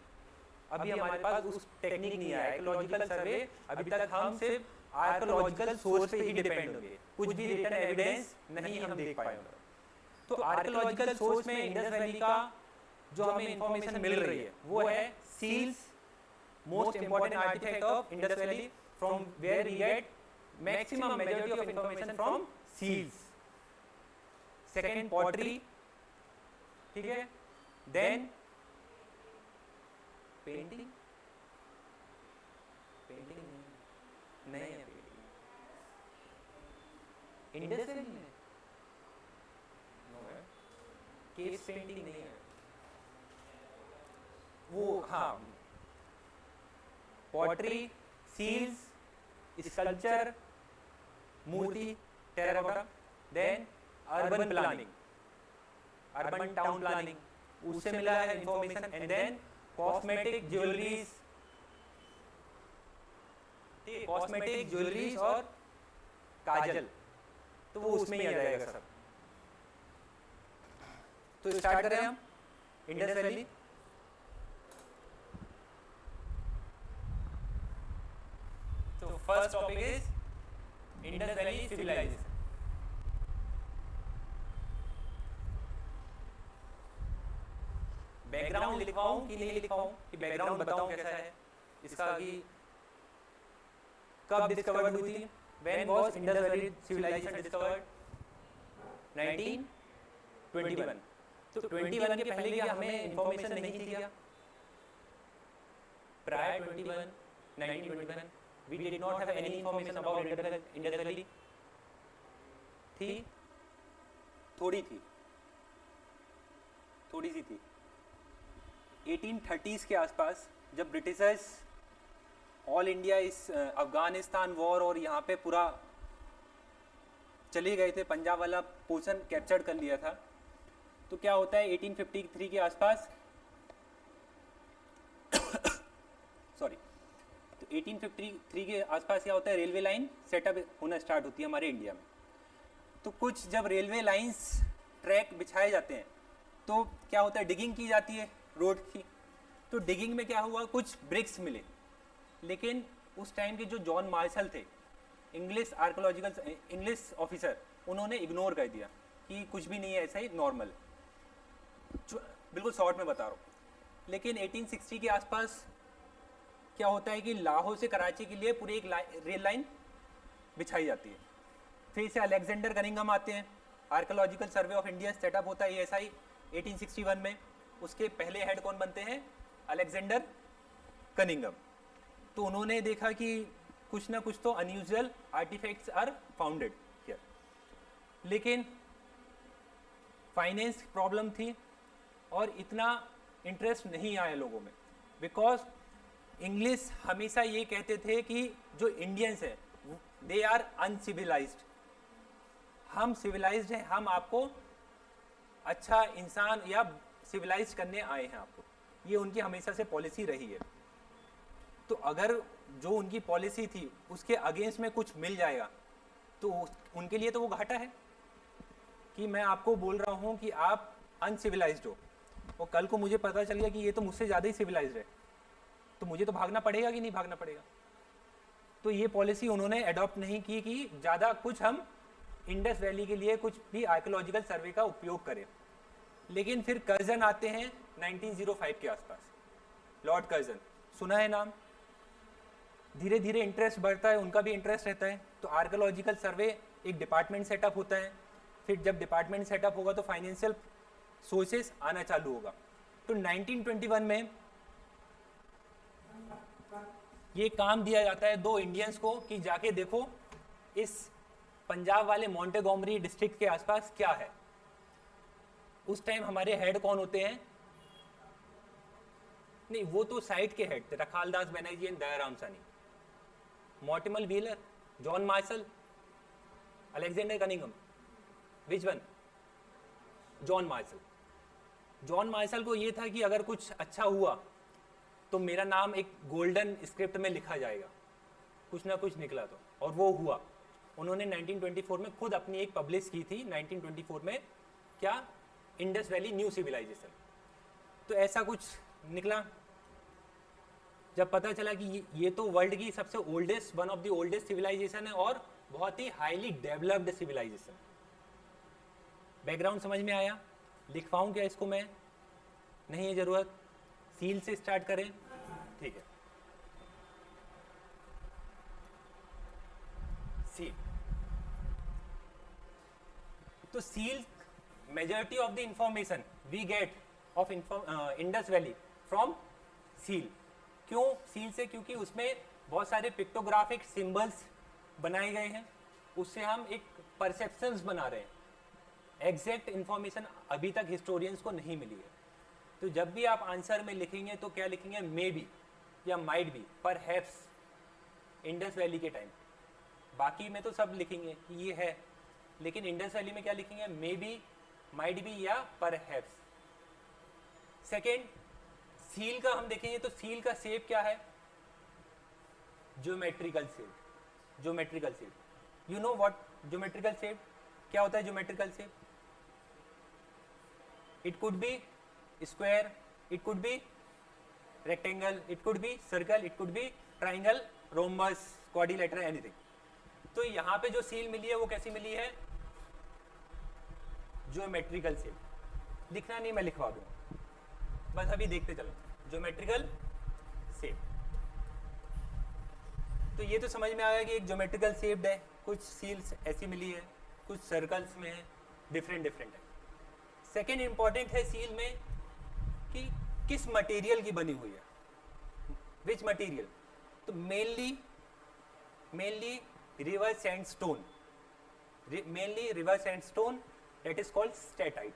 अभी हमारे पास उस टेक्निक नहीं आया। आर्कियोलॉजिकल सर्वे अभी तक हम सिर्फ आर्कियोलॉजिकल सोर्स पे ही डिपेंड होंगे, कुछ भी रिटन एविडेंस नहीं हम देख पाएंगे। तो आर्कियोलॉजिकल सोर्स में इंडस वैली का जो हमें इंफॉर्मेशन मिल रही है वो है seals, most important artifact of Indus valley, from where we get maximum majority of information from seals. Second pottery, ठीक है। देन पेंटिंग, पेंटिंग नहीं है, पेंटिंग इंडस वैली में नो है, केस पेंटिंग नहीं है वो। हाँ, पॉटरी, सील्स, स्कल्पचर, मूर्ति, terracotta, then urban planning, urban town planning, उससे मिला है information, and then cosmetic jewelleries, cosmetic jewelleries और काजल, तो वो उसमें ही आ जाएगा सब। तो स्टार्ट करें हम इंडस वैली। तो first topic is Indus valley civilization. Background लिखवाऊं कि नहीं लिखवाऊं, कि बैकग्राउंड बताऊं कैसा है इसका, कि कब डिस्कवर्ड हुई थी, when was Indus valley civilisation discovered, 1921। तो 21 के पहले क्या हमें इंफॉर्मेशन नहीं थी क्या? Prior 21, 1921 we did not have any information about Indus Valley। थी, थोड़ी सी थी। 1830s के आसपास जब ब्रिटिशर्स ऑल इंडिया इस अफगानिस्तान वॉर और यहाँ पे पूरा चले गए थे, पंजाब वाला पोर्शन कैप्चर कर लिया था, तो क्या होता है 1853 के आसपास सॉरी, तो 1853 के आसपास क्या होता है, रेलवे लाइन सेटअप होना स्टार्ट होती है हमारे इंडिया में। तो कुछ जब रेलवे लाइंस ट्रैक बिछाए जाते हैं तो क्या होता है, डिगिंग की जाती है रोड की। तो डिगिंग में क्या हुआ, कुछ ब्रिक्स मिले, लेकिन उस टाइम के जो जॉन मार्शल थे, इंग्लिश ऑफिसर, उन्होंने इग्नोर कर दिया कि कुछ भी नहीं है, ऐसा ही नॉर्मल, बिल्कुल शॉर्ट में बता रहा हूँ। लेकिन 1860 के आसपास क्या होता है कि लाहौर से कराची के लिए पूरी एक रेल लाइन बिछाई जाती है। फिर से अलेक्जेंडर कनिंघम आते हैं, archaeological survey of India setup होता है ASI 1861 में। उसके पहले हेड कौन बनते हैं, अलेक्जेंडर कनिंघम। तो उन्होंने देखा कि कुछ ना कुछ तो unusual artifacts are founded here, लेकिन फाइनेंस प्रॉब्लम थी और इतना इंटरेस्ट नहीं आया लोगों में, बिकॉज इंग्लिश हमेशा ये कहते थे कि जो इंडियंस हैं दे आर अनसिविलाइज्ड, हम सिविलाइज्ड हैं, हम आपको अच्छा इंसान या सिविलाइज करने आए हैं आपको, ये उनकी हमेशा से पॉलिसी रही है। तो अगर जो उनकी पॉलिसी थी उसके अगेंस्ट में कुछ मिल जाएगा तो उनके लिए तो वो घाटा है, कि मैं आपको बोल रहा हूँ कि आप अनसिविलाइज्ड हो और कल को मुझे पता चल गया कि ये तो मुझसे ज़्यादा ही सिविलाइज्ड है, तो मुझे तो भागना पड़ेगा कि नहीं भागना पड़ेगा। तो ये पॉलिसी उन्होंने अडॉप्ट नहीं की कि ज़्यादा कुछ हम इंडस वैली के लिए कुछ भी आर्कियोलॉजिकल सर्वे का उपयोग करें। लेकिन फिर कर्जन आते हैं 1905 के आसपास, लॉर्ड कर्जन, सुना है नाम। धीरे धीरे इंटरेस्ट बढ़ता है, उनका भी इंटरेस्ट रहता है, तो आर्कियोलॉजिकल सर्वे एक डिपार्टमेंट सेटअप होता है। फिर जब डिपार्टमेंट सेटअप होगा तो फाइनेंशियल सोर्सेस आना चालू होगा। तो 1921 में ये काम दिया जाता है दो इंडियंस को कि जाके देखो इस पंजाब वाले मोंटेगोमरी डिस्ट्रिक्ट के आसपास क्या है। उस टाइम हमारे हेड कौन होते हैं, नहीं वो तो साइट के हेड थे, रखालदास बनर्जी एंड दयाराम सानी, Mortimer wheeler, John Marshall, Alexander Cunningham. Which one? John Marshall. John Marshall को ये था कि अगर कुछ अच्छा हुआ तो मेरा नाम एक गोल्डन स्क्रिप्ट में लिखा जाएगा, कुछ ना कुछ निकला तो, और वो हुआ। उन्होंने 1924 में खुद अपनी एक पब्लिश की थी, 1924 में, क्या, इंडस वैली न्यू सिविलाइजेशन। तो ऐसा कुछ निकला। जब पता चला कि ये तो वर्ल्ड की सबसे oldest, one of the oldest civilisation है और बहुत ही हाईली डेवलप्ड सिविलाइजेशन। बैकग्राउंड समझ में आया? लिखवाऊं क्या इसको मैं? नहीं है जरूरत। सील से स्टार्ट करें, ठीक है। सील, तो seal, majority of the information we get of Indus valley from seal. क्यों सील से? क्योंकि उसमें बहुत सारे पिक्टोग्राफिक सिंबल्स बनाए गए हैं, उससे हम एक परसेप्शंस बना रहे हैं। एग्जैक्ट इंफॉर्मेशन अभी तक हिस्टोरियंस को नहीं मिली है। तो जब भी आप आंसर में लिखेंगे तो क्या लिखेंगे? मे बी या might be, perhaps, Indus valley के टाइम। बाकी में तो सब लिखेंगे कि ये है, लेकिन इंडस वैली में क्या लिखेंगे, मे बी, माइट बी या परहैप्स। सेकेंड, सील का हम देखेंगे तो सील का शेप क्या है, geometrical shape. Geometrical shape, you know what geometrical shape, क्या होता है geometrical shape? It could be square, it could be rectangle, it could be circle, it could be triangle, rhombus, quadrilateral, anything. तो यहाँ पे जो seal मिली है वो कैसी मिली है, ज्योमेट्रिकल शेप। लिखना नहीं, मैं लिखवा दूंगा, बस अभी देखते चलो, ज्योमेट्रिकल शेप। तो ये तो समझ में आ गया कि एक ज्योमेट्रिकल शेप्ड है, कुछ सील्स ऐसी मिली है, कुछ सर्कल्स में है, डिफरेंट डिफरेंट है। सेकेंड इंपॉर्टेंट है सील में कि किस मटेरियल की बनी हुई है, विच मटेरियल। तो mainly river sandstone, mainly river sandstone, that is called steatite.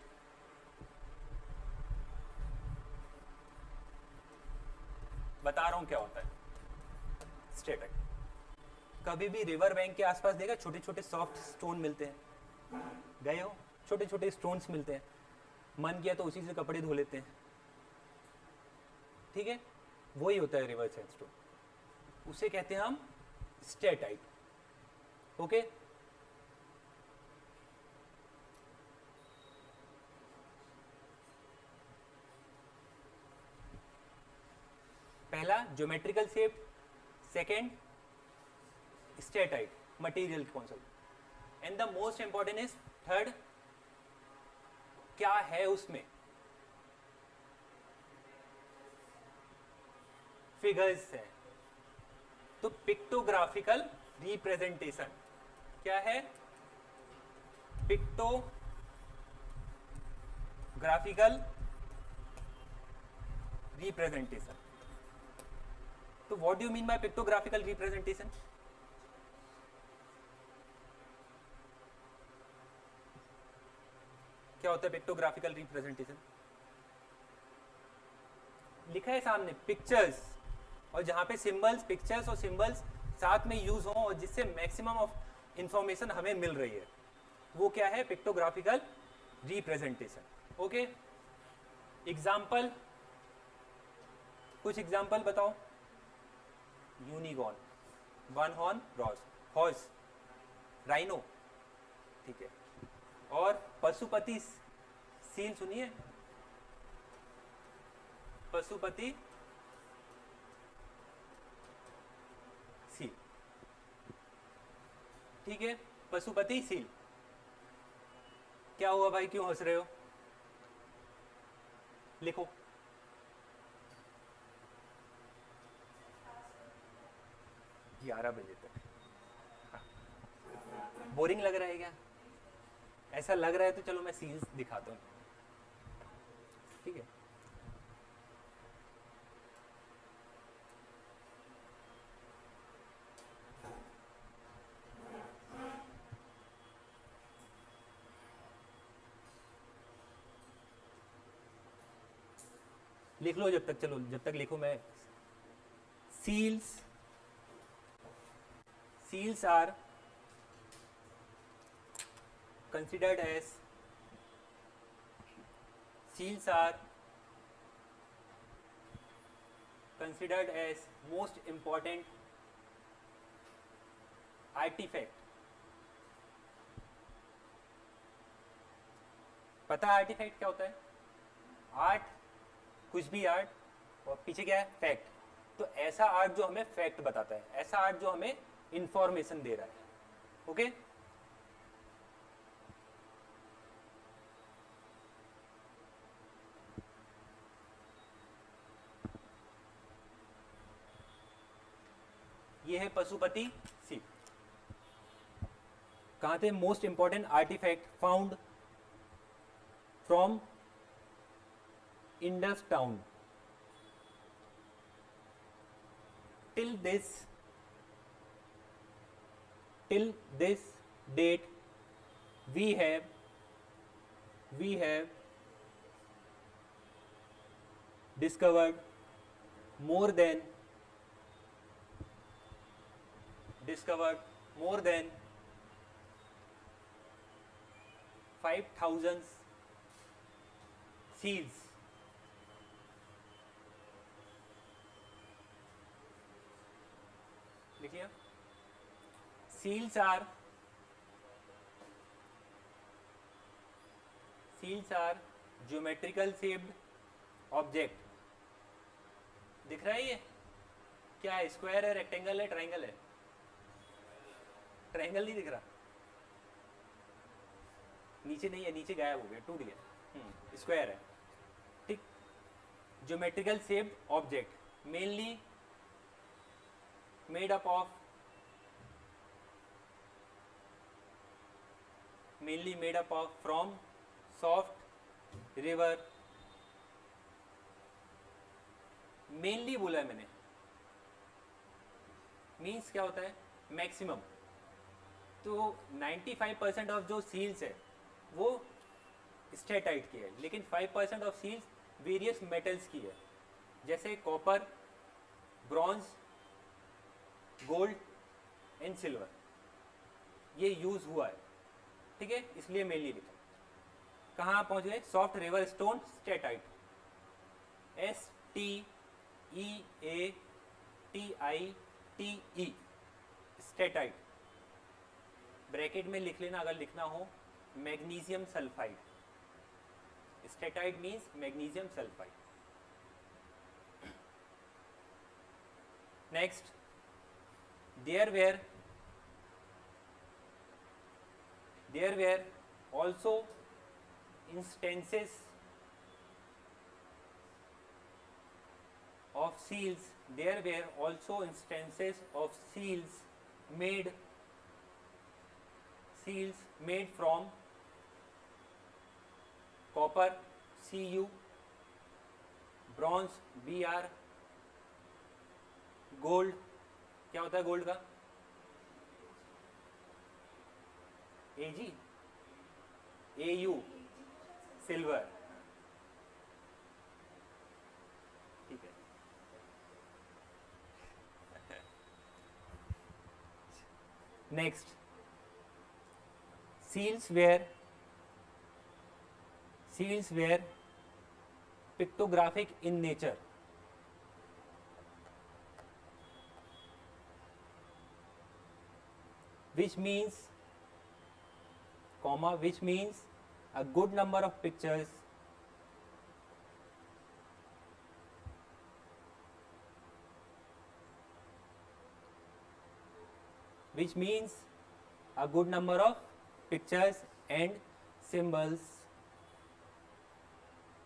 बता रहा हूं क्या होता है स्टेटाइट। कभी भी रिवर बैंक के आसपास देखा छोटे छोटे सॉफ्ट स्टोन मिलते हैं, गए हो, छोटे छोटे स्टोन्स मिलते हैं, मन किया तो उसी से कपड़े धो लेते हैं, ठीक है, वही होता है रिवर सैंडस्टोन, उसे कहते हैं हम स्टेटाइट। ओके, पहला geometrical shape, second steatite, material कौन सा, and the most important is third, क्या है उसमें, फिगर्स है। तो पिक्टोग्राफिकल रिप्रेजेंटेशन क्या है, पिक्टोग्राफिकल रिप्रेजेंटेशन। तो what do you mean by pictographical representation? क्या होता है पिक्टोग्राफिकल रिप्रेजेंटेशन? लिखा है सामने पिक्चर्स, और जहां पे सिंबल्स, पिक्चर्स और सिंबल्स साथ में यूज हो और जिससे मैक्सिमम ऑफ इंफॉर्मेशन हमें मिल रही है, वो क्या है, पिक्टोग्राफिकल रिप्रेजेंटेशन। ओके, एग्जाम्पल, कुछ एग्जाम्पल बताओ। Unicorn, one horn horse, rhino, ठीक है, और पशुपति सील सुनिए, पशुपति सील, ठीक है, पशुपति सील। क्या हुआ भाई, क्यों हंस रहे हो? लिखो। ग्यारह बजे तक बोरिंग लग रहा है क्या? ऐसा लग रहा है तो चलो मैं सीन्स दिखाता हूँ, ठीक है। लिख लो जब तक, चलो जब तक लिखो मैं। Seals, seals are considered as most important artifact। पता है आर्टिफैक्ट क्या होता है? आर्ट, कुछ भी आर्ट, और पीछे क्या है, फैक्ट। तो ऐसा आर्ट जो हमें फैक्ट बताता है, ऐसा आर्ट जो हमें इंफॉर्मेशन दे रहा है। ओके, ये है पशुपति सील। कहां थे? Most important artifact found from Indus town. till this date we have discovered more than 1 5,000 seals. लिख लिया. Seals are geometrical shaped object. दिख रहा है ये क्या है? स्क्वायर है, रेक्टेंगल है, ट्राइंगल है? ट्राइंगल नहीं दिख रहा, नीचे नहीं है, नीचे गायब हो गया, टूट गया. स्क्वायर है, ठीक. Geometrical shaped object mainly made up of from soft river. Mainly बोला है मैंने, मीन्स क्या होता है? मैक्सिमम. तो 95% ऑफ जो सील्स है वो स्टेटाइट की है, लेकिन 5% ऑफ सील्स वेरियस मेटल्स की है, जैसे copper, bronze, gold and silver. ये यूज हुआ है, ठीक है, इसलिए मेनली लिखा. कहाँ पहुंच गए? Soft river stone steatite. STEATITE steatite. Bracket में लिख लेना अगर लिखना हो, magnesium sulphide. Steatite means magnesium sulphide. Next, there were also instances of seals made from copper, Cu, bronze, Br, gold. क्या होता है गोल्ड का? Ag, Au, silver. ठीक है. Next, seals were pictographic in nature. Which means a good number of pictures and symbols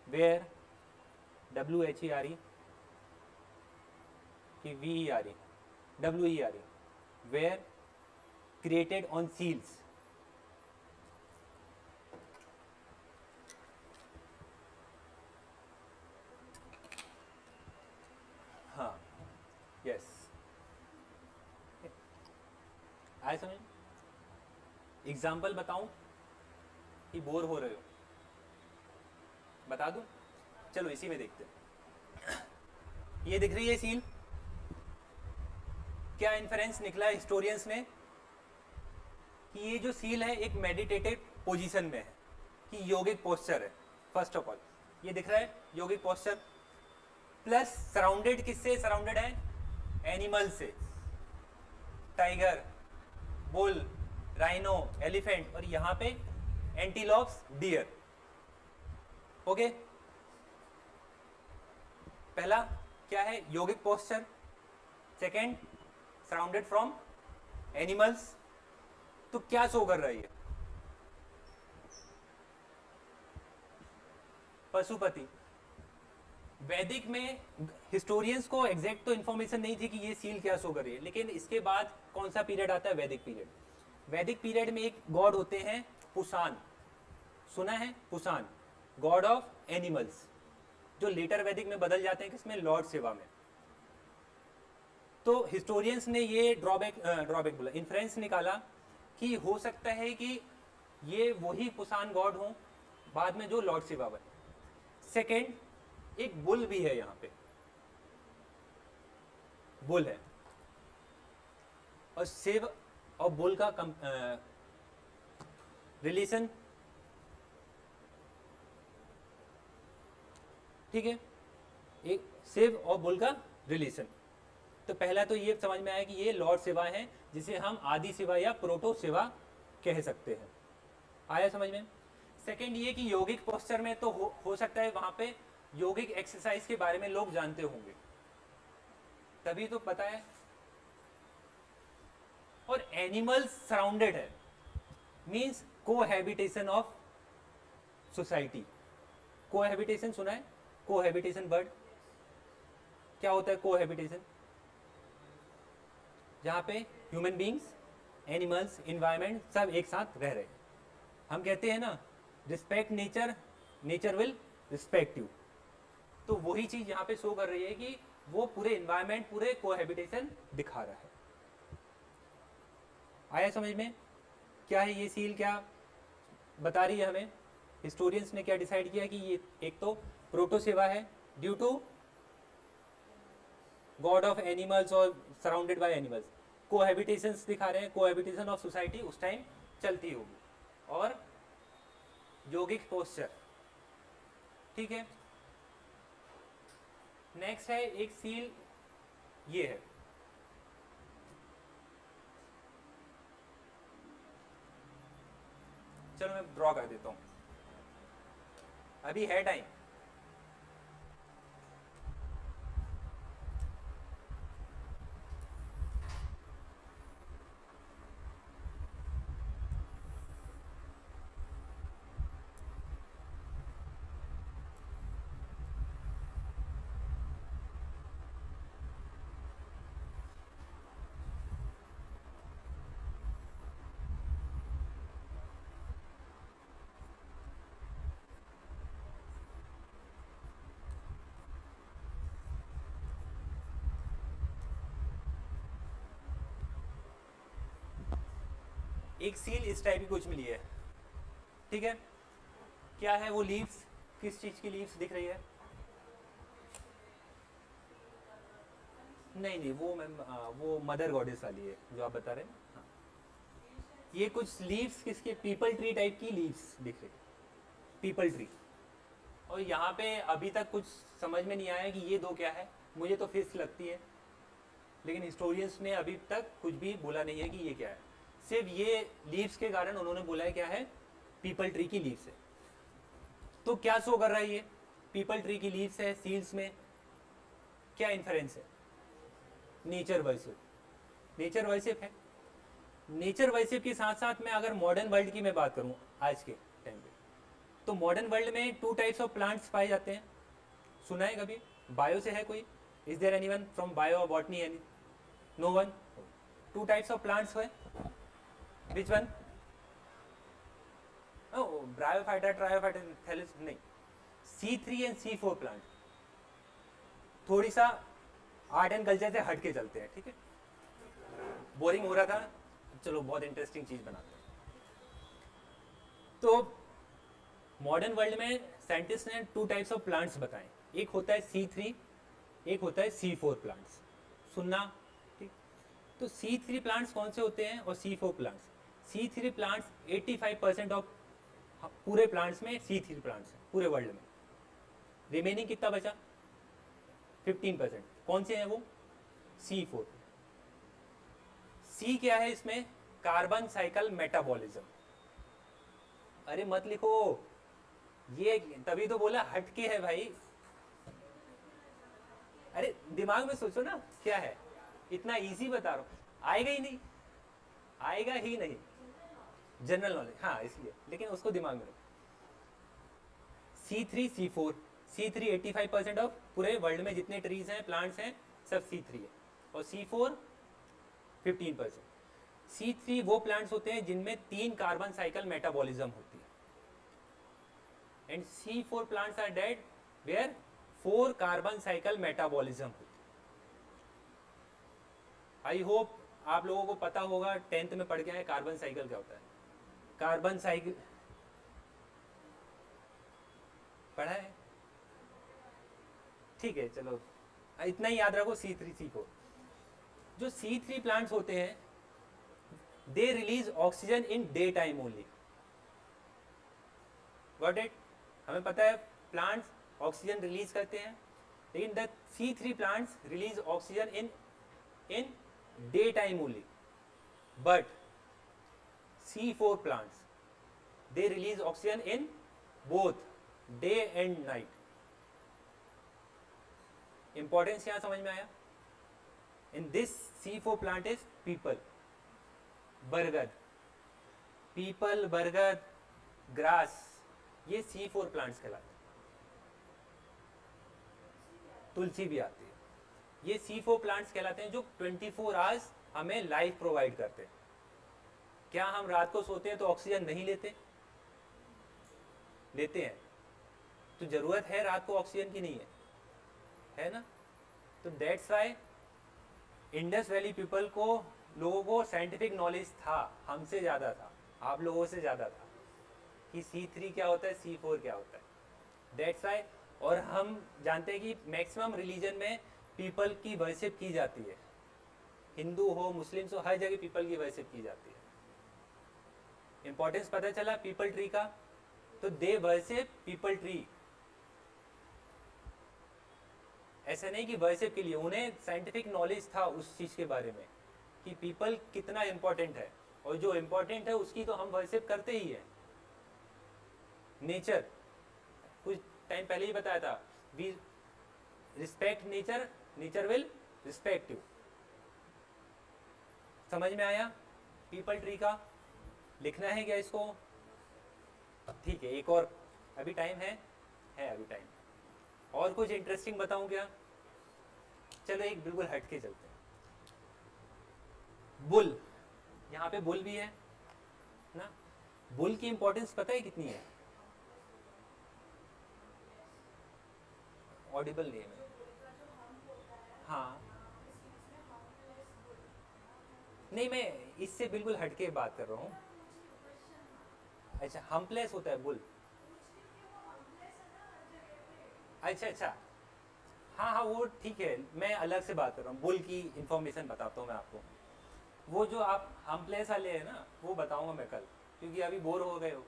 where were created on seals. हाँ, yes. आए समझ? Example बताऊं कि बोर हो रहे हो? बता दूं? चलो इसी में देखते हैं. ये दिख रही है सील. क्या इन्फरेंस निकला हिस्टोरियंस ने कि ये जो सील है एक मेडिटेटिव पोजीशन में है, कि योगिक पोस्चर है. फर्स्ट ऑफ ऑल ये दिख रहा है योगिक पोस्चर, प्लस सराउंडेड किससे सराउंडेड है? एनिमल से. टाइगर, बुल, राइनो, एलिफेंट, और यहाँ पे एंटीलॉप्स, डियर. ओके. पहला क्या है? Yogic posture. Second, surrounded from animals. तो क्या शो कर रही है? पशुपति. वैदिक में हिस्टोरियंस को एग्जैक्ट तो इन्फॉर्मेशन नहीं थी कि ये सील क्या शो कर रही है, लेकिन इसके बाद कौन सा पीरियड आता है? वैदिक पीरियड. वैदिक पीरियड में एक गॉड होते हैं पुसान. सुना है? पुसान, गॉड ऑफ एनिमल्स, जो लेटर वैदिक में बदल जाते हैं किसमें? लॉर्ड शिवा में. तो हिस्टोरियंस ने ये ड्रॉबैक बोला, इन्फ्रेंस निकाला कि हो सकता है कि ये वही पुसान गॉड हो बाद में जो लॉर्ड शिवा बने. सेकेंड, एक बुल भी है यहाँ पे, बुल है, और शिव और बुल का रिलेशन ठीक है, एक शिव और बुल का रिलेशन। तो पहला तो ये समझ में आया कि ये लॉर्ड शिवा हैं, जिसे हम आदि शिवा या प्रोटो शिवा कह सकते हैं। आया समझ में? सेकंड ये कि योगिक पोस्चर में तो हो सकता है वहां पे योगिक एक्सरसाइज के बारे में लोग जानते होंगे, तभी तो पता है। और एनिमल्स सराउंडेड है, means cohabitation of society. Cohabitation सुना है? कोहैबिटेशन वर्ड क्या होता है? कोहैबिटेशन जहां पे ह्यूमन बींग्स, एनिमल्स, इन्वायरमेंट सब एक साथ रह रहे हैं। हम कहते हैं ना, respect nature, nature will respect you. तो वही चीज यहाँ पे शो कर रही है कि वो पूरे इन्वायरमेंट, पूरे कोहैबिटेशन दिखा रहा है। आया समझ में? क्या है ये सील, क्या बता रही है हमें? हिस्टोरियंस ने क्या डिसाइड किया कि ये एक तो प्रोटोसेवा है due to god of animals और सराउंडेड बाय एनिमल्स। कोहैबिटेशंस दिखा रहे हैं, कोहैबिटेशन ऑफ सोसाइटी उस टाइम चलती होगी। और योगिक पोस्चर, ठीक है। नेक्स्ट है एक सील, ये है चलो मैं ड्रॉ कर देता हूं, अभी है टाइम। एक सील इस टाइप की कुछ मिली है, ठीक है। क्या है वो लीव्स? किस चीज की लीव्स दिख रही है? नहीं नहीं, वो मैम वो मदर गॉडेस वाली है जो आप बता रहे हैं। हाँ। ये कुछ लीव्स किसके? पीपल ट्री टाइप की लीव्स दिख रही है, पीपल ट्री। और यहाँ पे अभी तक कुछ समझ में नहीं आया कि ये दो क्या है। मुझे तो फिश लगती है, लेकिन हिस्टोरियंस ने अभी तक कुछ भी बोला नहीं है कि ये क्या है। सिर्फ ये लीव्स के कारण उन्होंने बोला है क्या है, पीपल ट्री की लीव्स है। तो क्या शो कर रहा है ये? पीपल ट्री की लीव्स है सील्स में, क्या इन्फरेंस है? Nature worship. नेचर वर्शिप है। नेचर वर्शिप के साथ साथ में अगर मॉडर्न वर्ल्ड की मैं बात करूं आज के टाइम पे, तो मॉडर्न वर्ल्ड में 2 टाइप्स ऑफ प्लांट्स पाए जाते हैं। सुना है कभी? बायो से है कोई? Is there anyone from bio और botany? Any? No one? 2 types of plants है। Which one? Oh, Bryophyta, Triophyta, Thales, नहीं। C3 and C4 प्लांट थोड़ी सा आर्ट एंड कल्चर से हट के चलते हैं, ठीक है। बोरिंग हो रहा था, चलो बहुत इंटरेस्टिंग चीज बनाते हैं। तो मॉडर्न वर्ल्ड में साइंटिस्ट ने 2 टाइप्स ऑफ प्लांट्स बताए। एक होता है C3, एक होता है C4 प्लांट्स। सुनना, ठीक। तो C3 प्लांट्स कौन से होते हैं और C4 plants? C3 plants 85% of पूरे प्लांट्स में C3 प्लांट्स हैं पूरे वर्ल्ड में। रिमेनिंग कितना बचा? 15%। कौन से हैं वो? C4। C क्या है इसमें? Carbon cycle metabolism. अरे मत लिखो, ये तभी तो बोला हटके है भाई। अरे दिमाग में सोचो ना, क्या है? इतना इजी बता रहा हूं, आएगा ही नहीं, आएगा ही नहीं। जनरल नॉलेज, हाँ इसलिए, लेकिन उसको दिमाग में रखो। C3 C4। C3 85% ऑफ पूरे वर्ल्ड में जितने ट्रीज हैं, प्लांट्स हैं, सब C3 है। और C4 15%। C3 वो प्लांट्स होते हैं जिनमें 3 कार्बन साइकिल मेटाबॉलिज्म होती है। And C4 plants are dead where 4 carbon cycle metabolism होती है। आई होप आप लोगों को पता होगा, 10th में पढ़ के आए कार्बन साइकिल क्या होता है। कार्बन साइकिल पढ़ा है? ठीक है, चलो इतना ही याद रखो। C3 C4 जो C3 प्लांट्स होते हैं, they release oxygen in day time only. Got it? हमें पता है प्लांट्स ऑक्सीजन रिलीज करते हैं, लेकिन the C3 plants release oxygen in day time only, but C4 plants they release oxygen in both day and night. Importance यहां समझ में आया? In this C4 plant is people, बरगद, पीपल, बरगद, grass, ये C4 प्लांट्स कहलाते हैं। तुलसी भी आती है। ये C4 प्लांट्स कहलाते हैं जो 24 आवर्स हमें लाइफ प्रोवाइड करते हैं। क्या हम रात को सोते हैं तो ऑक्सीजन नहीं लेते? लेते हैं। तो जरूरत है रात को ऑक्सीजन की? नहीं है ना? तो that's why Indus valley people को, लोगों को साइंटिफिक नॉलेज था, हमसे ज़्यादा था, आप लोगों से ज़्यादा था कि C3 क्या होता है, C4 क्या होता है। दैट्स वाई, और हम जानते हैं कि मैक्सिमम रिलीजन में पीपल की वर्शिप की जाती है। हिंदू हो, मुस्लिम्स हो, हर जगह पीपल की वर्शिप की जाती है। इंपॉर्टेंस पता चला पीपल ट्री का? तो दे वर्शिप पीपल ट्री। ऐसा नहीं कि वर्शिप के लिए, उन्हें साइंटिफिक नॉलेज था उस चीज के बारे में कि पीपल कितना इंपॉर्टेंट है, और जो इंपॉर्टेंट है उसकी तो हम वर्शिप करते ही है। नेचर, कुछ टाइम पहले ही बताया था, we respect nature, nature will respect you. समझ में आया पीपल ट्री का? लिखना है क्या इसको? ठीक है, एक और, अभी टाइम है अभी टाइम। और कुछ इंटरेस्टिंग बताऊं क्या? चलो एक बिल्कुल हट के चलते हैं। बुल, यहाँ पे बुल भी है ना? बुल की इंपॉर्टेंस पता है कितनी है? ऑडिबल नहीं है। हाँ, नहीं, मैं इससे बिल्कुल हटके बात कर रहा हूँ। अच्छा, हम्पलेस होता है बुल? अच्छा, हाँ, वो ठीक है, मैं अलग से बात कर रहा हूँ। बुल की इंफॉर्मेशन बताता हूँ मैं आपको। वो जो आप हम्पलेस वाले है ना, वो बताऊंगा मैं कल, क्योंकि अभी बोर हो गए हो।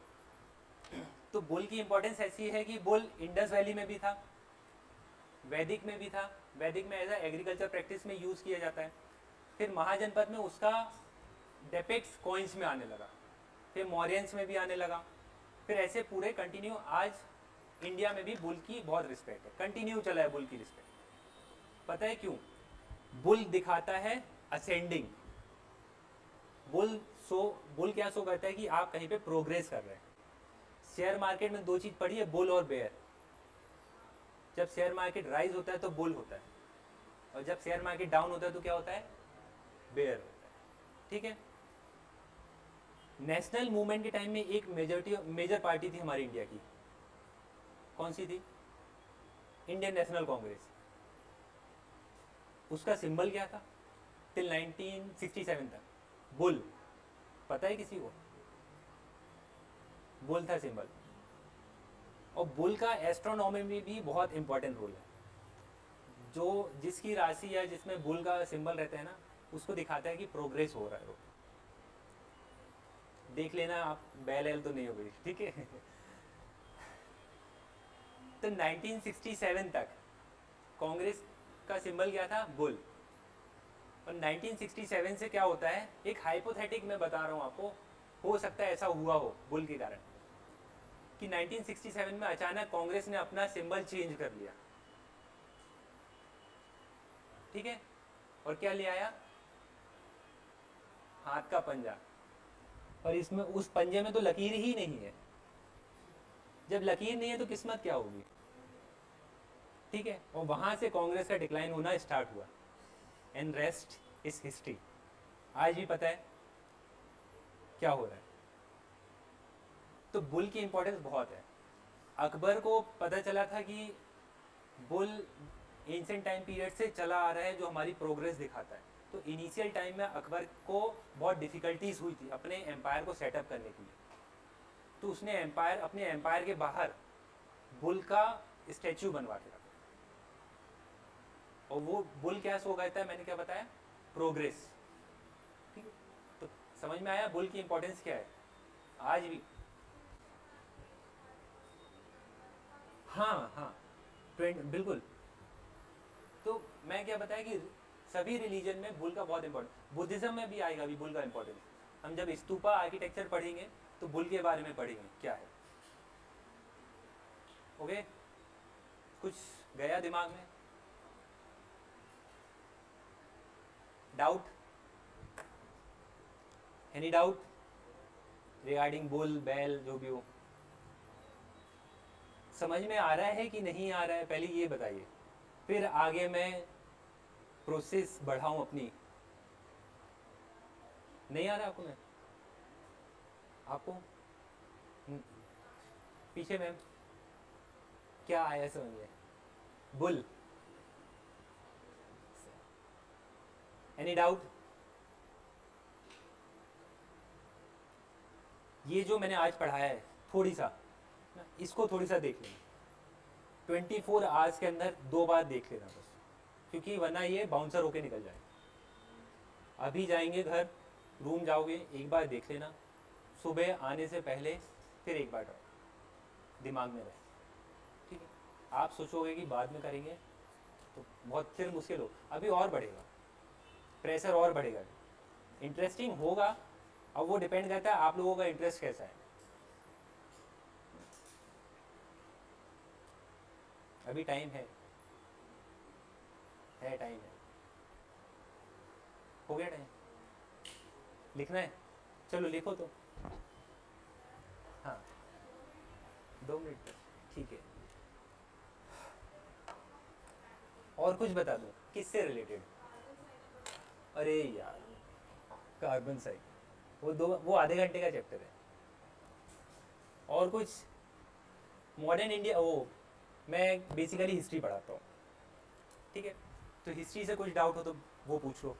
तो बुल की इंपॉर्टेंस ऐसी है कि बुल इंडस वैली में भी था, वैदिक में भी था। वैदिक में एज एग्रीकल्चर प्रैक्टिस में यूज किया जाता है। फिर महाजनपद में उसका डेपिक्स कॉइन्स में आने लगा, फिर मौर्यंस में भी आने लगा, फिर ऐसे पूरे कंटिन्यू। आज इंडिया में भी बुल की बहुत रिस्पेक्ट है, कंटिन्यू चला है बुल की रिस्पेक्ट। पता है क्यों? बुल दिखाता है असेंडिंग। बुल क्या शो करता है कि आप कहीं पे प्रोग्रेस कर रहे हैं। शेयर मार्केट में दो चीज पड़ी है, बुल और बेयर। जब शेयर मार्केट राइज होता है तो बुल होता है, और जब शेयर मार्केट डाउन होता है तो क्या होता है? बेयर होता है। ठीक है। नेशनल मूवमेंट के टाइम में एक मेजर पार्टी थी हमारी इंडिया की, कौन सी थी? Indian national Congress. उसका सिंबल क्या था टिल 1967 तक? बुल। पता है किसी को? बुल था सिंबल। और बुल का एस्ट्रोनॉमी में भी बहुत इंपॉर्टेंट रोल है। जो जिसकी राशि या जिसमें बुल का सिंबल रहता है ना, उसको दिखाता है कि प्रोग्रेस हो रहा है। देख लेना आप, बैल एल तो नहीं हो गई, ठीक है। तो 1967 तक कांग्रेस का सिंबल क्या था? बुल। और 1967 से क्या होता है, एक हाइपोथेटिक मैं बता रहा हूँ आपको, हो सकता है ऐसा हुआ हो बुल के कारण कि 1967 में अचानक कांग्रेस ने अपना सिंबल चेंज कर लिया। ठीक है। और क्या ले आया? हाथ का पंजा। और इसमें, उस पंजे में तो लकीर ही नहीं है। जब लकीर नहीं है तो किस्मत क्या होगी? ठीक है। और वहां से कांग्रेस का डिक्लाइन होना स्टार्ट हुआ, एंड रेस्ट इज हिस्ट्री। आज भी पता है क्या हो रहा है। तो बुल की इंपॉर्टेंस बहुत है। अकबर को पता चला था कि बुल एंशिएंट टाइम पीरियड से चला आ रहा है, जो हमारी प्रोग्रेस दिखाता है। तो इनिशियल टाइम में अकबर को बहुत डिफिकल्टीज हुई थी अपने एम्पायर को सेटअप करने के लिए। तो उसने अपने एम्पायर के बाहर बुल का स्टैचू बनवा के रखा। और वो बुल क्या शो करता है? मैंने क्या बताया? प्रोग्रेस। ठीक है। तो समझ में आया बुल की इंपॉर्टेंस क्या है आज भी? हाँ, बिल्कुल। तो मैं क्या बताया कि सभी रिलीजन में बुल का बहुत इंपॉर्टेंट, बुद्धिज्म में भी आएगा अभी बुल का इंपॉर्टेंस। हम जब स्तूपा आर्किटेक्चर पढ़ेंगे तो बुल के बारे में पढ़ेंगे क्या है। ओके, कुछ गया दिमाग में? Doubt? Any doubt regarding bull बैल जो भी हो? समझ में आ रहा है कि नहीं आ रहा है, पहले ये बताइए, फिर आगे मैं प्रोसेस बढ़ाऊं अपनी। नहीं आ रहा आपको? मैं आपको पीछे मैम क्या आया समझ में? Bull, any doubt? ये जो मैंने आज पढ़ाया है थोड़ी सा, इसको थोड़ी सा देख लेना, 24 आवर्स के अंदर 2 बार देख लेना बस, क्योंकि वरना ये बाउंसर होके निकल जाए। अभी जाएंगे घर, रूम जाओगे, एक बार देख लेना, सुबह आने से पहले फिर एक बार दिमाग में रहे, ठीक है? आप सोचोगे कि बाद में करेंगे तो बहुत फिर मुश्किल हो, अभी और बढ़ेगा प्रेशर, और बढ़ेगा, इंटरेस्टिंग होगा। अब वो डिपेंड करता है आप लोगों का इंटरेस्ट कैसा है। अभी टाइम है टाइम है, हो गया टाइम, लिखना है, चलो लिखो तो। हाँ 2 मिनट तक, ठीक है। और कुछ बता दो किससे रिलेटेड? अरे यार कार्बन साइकिल, वो आधे घंटे का चैप्टर है। और कुछ? मॉडर्न इंडिया, वो मैं बेसिकली हिस्ट्री पढ़ाता हूँ, ठीक है? तो हिस्ट्री से कुछ डाउट हो तो वो पूछ लो।